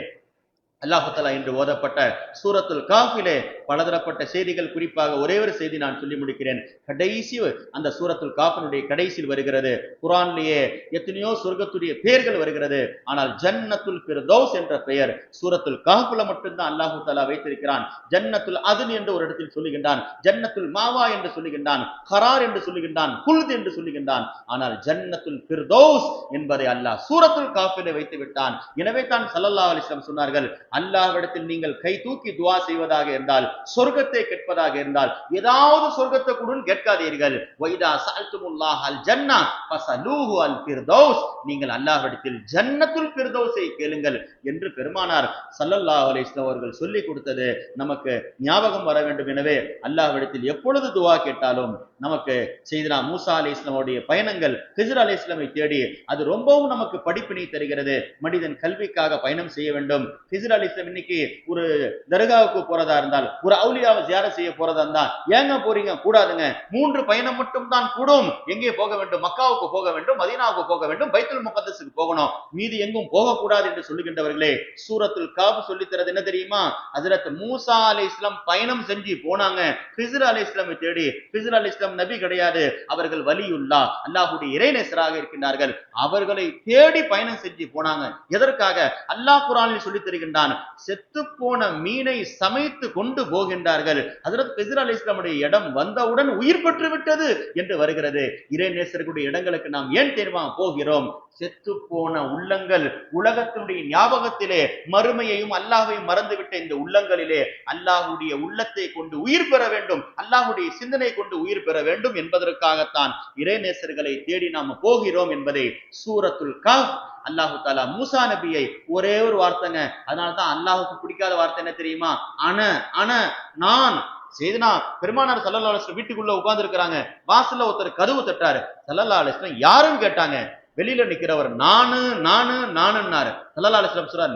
அல்லாஹு தஆலா இன்று ஓதப்பட்ட சூரத்துல் காஃபிலே பலதரப்பட்ட செய்திகள், குறிப்பாக ஒரே ஒரு செய்தி நான் சொல்லி முடிக்கிறேன். கடைசி அந்த சூரத்துல் காஃபினுடைய கடைசியில் வருகிறது, குர்ஆனிலேயே எத்தனையோ சொர்க்கத்துடைய பெயர்கள் வருகிறது, ஆனால் ஜன்னத்துல் ஃபிர்தௌஸ் என்ற பெயர் சூரத்துல் காஃபில மட்டும்தான் அல்லாஹு தஆலா வைத்திருக்கிறான். ஜன்னத்துல் அத்ன் என்று ஒரு இடத்தில் சொல்லுகின்றான், ஜன்னத்துல் மாவா என்று சொல்லுகின்றான், கரார் என்று சொல்லுகின்றான், குல்த் என்று சொல்லுகின்றான். ஆனால் ஜன்னத்துல் ஃபிர்தௌஸ் என்பதை அல்லாஹ் சூரத்துல் காஃபிலே வைத்து விட்டான். எனவே தான் ஸல்லல்லாஹு அலைஹி வஸல்லம் சொன்னார்கள், அல்லாஹ்விடத்தில் நீங்கள் கை தூக்கி துஆ செய்வதாக இருந்தால், சொர்க்கத்தை கேட்பதாக இருந்தால், ஏதாவது சொர்க்கத்தை கொடுன்னு கேட்காதீர்கள். வைதா சஅல்துமுல்லாஹ் அல் ஜன்னா ஃபஸலூஹு அல் ஃபிர்தௌஸ், நீங்கள் அல்லாஹ்விடத்தில் ஜன்னத்துல் ஃபிர்தௌஸை கேளுங்கள் என்று பெருமானார் ஸல்லல்லாஹு அலைஹி வஸல்லம் அவர்கள் சொல்லிக் கொடுத்தது நமக்கு ஞாபகம் வர வேண்டும். எனவே அல்லாஹ்விடத்தில் எப்பொழுது துஆ கேட்டாலும் நமக்கு செய்தனா மூசா அலைஹிஸ்ஸலாமுடைய பயணங்கள் ஹிஜ்ர் அலைஹிஸ்ஸலாமை தேடி அது ரொம்பவும் நமக்கு படிப்பினை தருகிறது. மனிதன் கல்விக்காக பயணம் செய்ய வேண்டும். ஹிஜ்ர் அலைஹிஸ்ஸலாம் இன்னைக்கு ஒரு தர்காவுக்கு போறதா இருந்தால், ஒரு அவுலியாவை ஜியாரத் செய்ய போறதா இருந்தா, ஏங்க போறீங்க, கூடாதுங்க, 3 பயணம் மட்டும் தான் கூடும். எங்கே போக வேண்டும்? மக்காவுக்கு போக வேண்டும், மதீனாவுக்கு போக வேண்டும், பைத்துல் முகத்தஸுக்கு போகணும், மீதி எங்கும் போகக்கூடாது என்று சொல்லுகின்றவர்களே, சூரத்துல் காஃப் சொல்லித் தரது என்ன தெரியுமா? ஹஜ்ரத் மூசா அலைஹிஸ்ஸலாம் பயணம் செஞ்சு போனாங்க ஹிஜ்ர் அலைஹிஸ்ஸலாமை தேடி. ஹிஜ்ர் அலைஹிஸ்ஸலாம் நபி கிடையாது, அவர்கள் வலியுல்லா, அல்லாஹ்வுடைய இறைநேசராக இருக்கின்றார்கள். அவர்களை தேடி பயணம் செஞ்சு போனாங்க. எதற்காக? அல்லாஹ் குர்ஆனில் சொல்லித் தருகின்றான், செத்து போன மீனை சமைத்து கொண்டு போகின்றார்கள். ஹஜ்ரத் ஹிஜ்ர் அலைஹிஸ்ஸலாமுடைய இடம் வந்தவுடன் உயிர் பெற்று விட்டது என்று வருகிறது. இறைநேசர்களுடைய இடங்களுக்கு நாம் ஏன் தெரியுமா போகிறோம்? செத்து போன உள்ளங்கள், உலகத்தினுடைய ஞாபகத்திலே மறுமையையும் அல்லாஹ்வையும் மறந்துவிட்ட இந்த உள்ளங்களிலே அல்லாஹ்வுடைய உள்ளத்தை கொண்டு உயிர் பெற வேண்டும், அல்லாஹ்வுடைய சிந்தனை கொண்டு உயிர் பெற வேண்டும் என்பதற்காகத்தான் இறைநேசர்களை தேடி நாம் போகிறோம் என்பதை சூரத்துல் காஃப் அல்லாஹு தஆலா மூசா நபியை ஒரே ஒரு வார்த்தைங்க, அதனால்தான் அல்லாஹ்வுக்கு பிடிக்காத வார்த்தை என்ன தெரியுமா? நான் செய்தனா பெருமானார் ஸல்லல்லாஹு அலைஹி வஸல்லம் வீட்டுக்குள்ள உட்கார்ந்து இருக்கிறாங்க. வாசல்ல ஒருத்தர் கதவு தட்டாரு. ஸல்லல்லாஹு அலைஹி வஸல்லம் யாருன்னு கேட்டாங்க. வெளியில நிக்கிறவர் நானுன்னாரு. ஸல்லல்லாஹு அலைஹி வஸல்லம் சொல்றார்,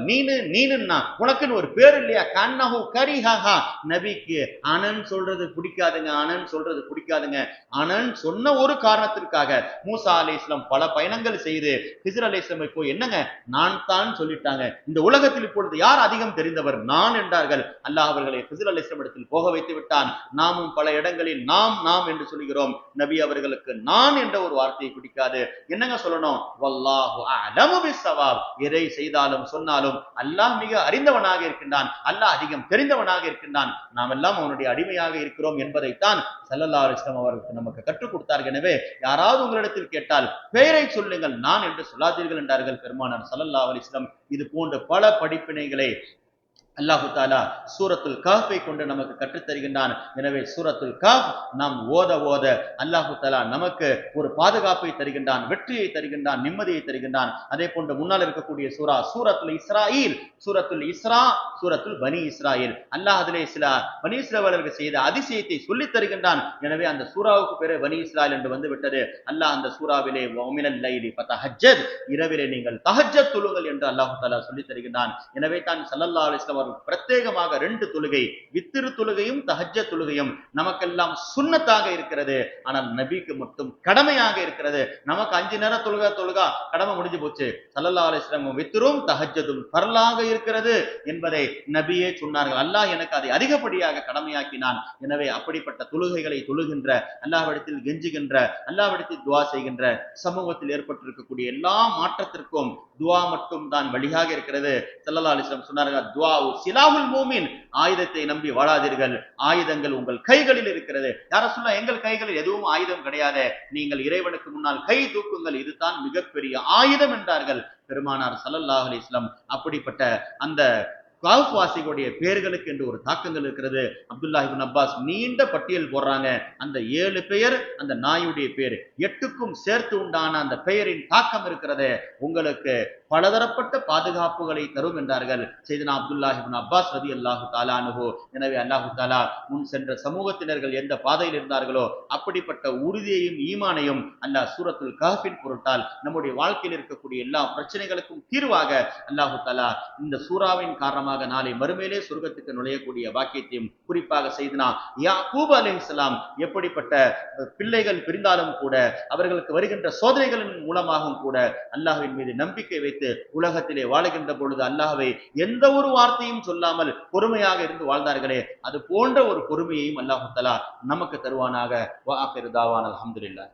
நீனுன்னா உனக்குன்னு ஒரு பேர் இல்லையா? கன்னஹு கரிஹஹா, நபிக்கு அனன் சொல்றது பிடிக்காதுங்க. அனன் சொன்ன ஒரு காரணத்திற்காக மூசா அலைஹிஸ்ஸலாம் பல பயணங்கள் செய்து ஹிஜ்ர் அலைஹிஸ்ஸலாம் போய் என்னங்க நான் தான் சொல்லிட்டாங்க, இந்த உலகத்தில் இப்பொழுது யார் அதிகம் தெரிந்தவர்? நான் என்றார்கள். அல்லாஹ் அவர்களை ஹிஜ்ர் அலைஹிஸ்ஸலாம் இடத்தில் போக வைத்து விட்டான். நாமும் பல இடங்களில் நாம் என்று சொல்கிறோம். நபி அவர்களுக்கு நான் என்ற ஒரு வார்த்தையை பிடிக்காது. என்னங்க சொல்லணும்? வல்லாஹு அஅலமு பிஸ்ஸவாப், எதை செய்தாலும் சொன்னாலும் அல்லாஹ் மிக அறிந்தவனாக இருக்கின்றான், அல்லாஹ் அதிகம் தெரிந்தவனாக இருக்கின்றான், நாம் எல்லாம் அவனுடைய அடிமையாக இருக்கிறோம் என்பதைத்தான் ஸல்லல்லாஹு அலைஹி வஸல்லம் அவர்கள் நமக்கு கற்றுக் கொடுத்தார்கள். எனவே யாராவது உங்களிடத்தில் கேட்டால் பெயரை சொல்லுங்கள், நான் என்று சொல்லாதீர்கள் என்றார்கள் பெருமானார் ஸல்லல்லாஹு அலைஹி வஸல்லம். இது போன்ற பல படிப்பினைகளை அல்லாஹு தாலா சூரத்துல் கஹ்ஃபை கொண்டு நமக்கு கற்றுத் தருகின்றான். எனவே சூரத்துல் கஹ்ஃப் நாம் ஓத ஓத அல்லாஹு தாலா நமக்கு ஒரு பாதுகாப்பை தருகின்றான், வெற்றியை தருகின்றான், நிம்மதியை தருகின்றான். அதே போன்று முன்னால் இருக்கக்கூடிய சூரத்துல் இஸ்ராயில், சூரத்துல் இஸ்ரா, சூரத்துல் பனி இஸ்ராயில், அல்லாஹ் அதிலே சில பனி இஸ்ரவேலர்கள் செய்த அதிசயத்தை சொல்லித் தருகின்றான். எனவே அந்த சூராவுக்கு பேரு பனி இஸ்ராயில் என்று வந்து விட்டது. அல்லாஹ் அந்த சூராவிலே வமினல் லைலி ஃபதஹஜ்ஜத், இரவிலே நீங்கள் தஹஜ்ஜத் தொழுங்கள் என்று அல்லாஹு தாலா சொல்லித் தருகின்றான். எனவே தான் ஸல்லல்லாஹு அலைஹி வஸல்லம் பிரத்யேகமாக 2 தொழுகை, வித்திரு தொழுகையும் தஹஜ்ஜத் தொழுகையும் நமக்கெல்லாம் சுன்னத்தாக இருக்கிறது. ஆனால் நபிக்கு மட்டும் கடமையாக இருக்கிறது. நமக்கு 5 நேரம் தொழுகா கடமை முடிஞ்சு போச்சு. ஸல்லல்லாஹு அலைஹி வஸல்லம் வித்ரும் தஹஜ்ஜதும் ஃபர்லாக இருக்கிறது என்பதை நபியே சொன்னார்கள். அல்லாஹ் எனக்கு அதை அதிகப்படியாக கடமையாக்கினான். எனவே அப்படிப்பட்ட தொழுகைகளை தொழுகின்ற, அல்லாஹ்விடத்தில் கெஞ்சுகின்ற, அல்லாஹ்விடத்தில் துஆ செய்கின்ற சமூகத்தில் ஏற்பட்டிருக்கக்கூடிய எல்லா மாற்றத்திற்கும் துஆ மட்டும் தான் வழியாக இருக்கிறது. ஸல்லல்லாஹு அலைஹி வஸல்லம் சொன்னார்கள், துஆ சிலாஹுல் மூமின், ஆயுதத்தை நம்பி வாழாதீர்கள், ஆயுதங்கள் உங்கள் கைகளில் இருக்கிறது. யார சொல்ல, எங்கள் கைகளில் எதுவும் ஆயுதம் கிடையாது, நீங்கள் இறைவனுக்கு முன்னால் கை தூக்குங்கள், இதுதான் மிகப்பெரிய ஆயுதம் என்றார்கள் பெருமானார் ஸல்லல்லாஹு அலைஹி வஸல்லம். அப்படிப்பட்ட அந்த கஹ்ஃப் வாசிகளுடைய பெயர்களுக்கு என்று ஒரு தாக்கங்கள் இருக்கிறது. அப்துல்லாஹ் இப்னு அப்பாஸ் நீண்ட பட்டியல் போடுறாங்க. அந்த 7 பெயர் அந்த நாயுடைய பெயர், 8க்கும் சேர்த்து உண்டான அந்த பெயரின் தாக்கம் இருக்கிறது, உங்களுக்கு பலதரப்பட்ட பாதுகாப்புகளை தரும் என்றார்கள் சையதுனா அப்துல்லாஹ் இப்னு அப்பாஸ் ரலியல்லாஹு தஆலா அன்ஹு. எனவே அல்லாஹு தஆலா முன் சென்ற சமூகத்தினர்கள் எந்த பாதையில் இருந்தார்களோ அப்படிப்பட்ட உறுதியையும் ஈமானையும் அல்லாஹ் சூரத்துல் கஹ்ஃபின் பொருட்டால் நம்முடைய வாழ்க்கையில் இருக்கக்கூடிய எல்லா பிரச்சனைகளுக்கும் தீர்வாக அல்லாஹு தஆலா இந்த சூராவின் காரணமாக நாளை மறுமையிலே சொர்க்கத்துக்கு நுழையக்கூடிய பாக்கியத்தையும், குறிப்பாக சையதுனா யாக்கூப் அலைஹிஸ்ஸலாம் எப்படிப்பட்ட பிள்ளைகள் பிரிந்தாலும் கூட அவர்களுக்கு வருகின்ற சோதனைகளின் மூலமாகவும் கூட அல்லாஹ்வின் மீது நம்பிக்கை வைத்து உலகத்திலே வாழுகின்ற பொழுது அல்லாஹ்வை எந்த ஒரு வார்த்தையும் சொல்லாமல் பொறுமையாக இருந்து வாழ்ந்தார்களே, அது போன்ற ஒரு பொறுமையையும் அல்லாஹ் தஆலா நமக்கு தருவானாக. வ ஆகிரு தாவானா அல்ஹம்துலில்லாஹ்.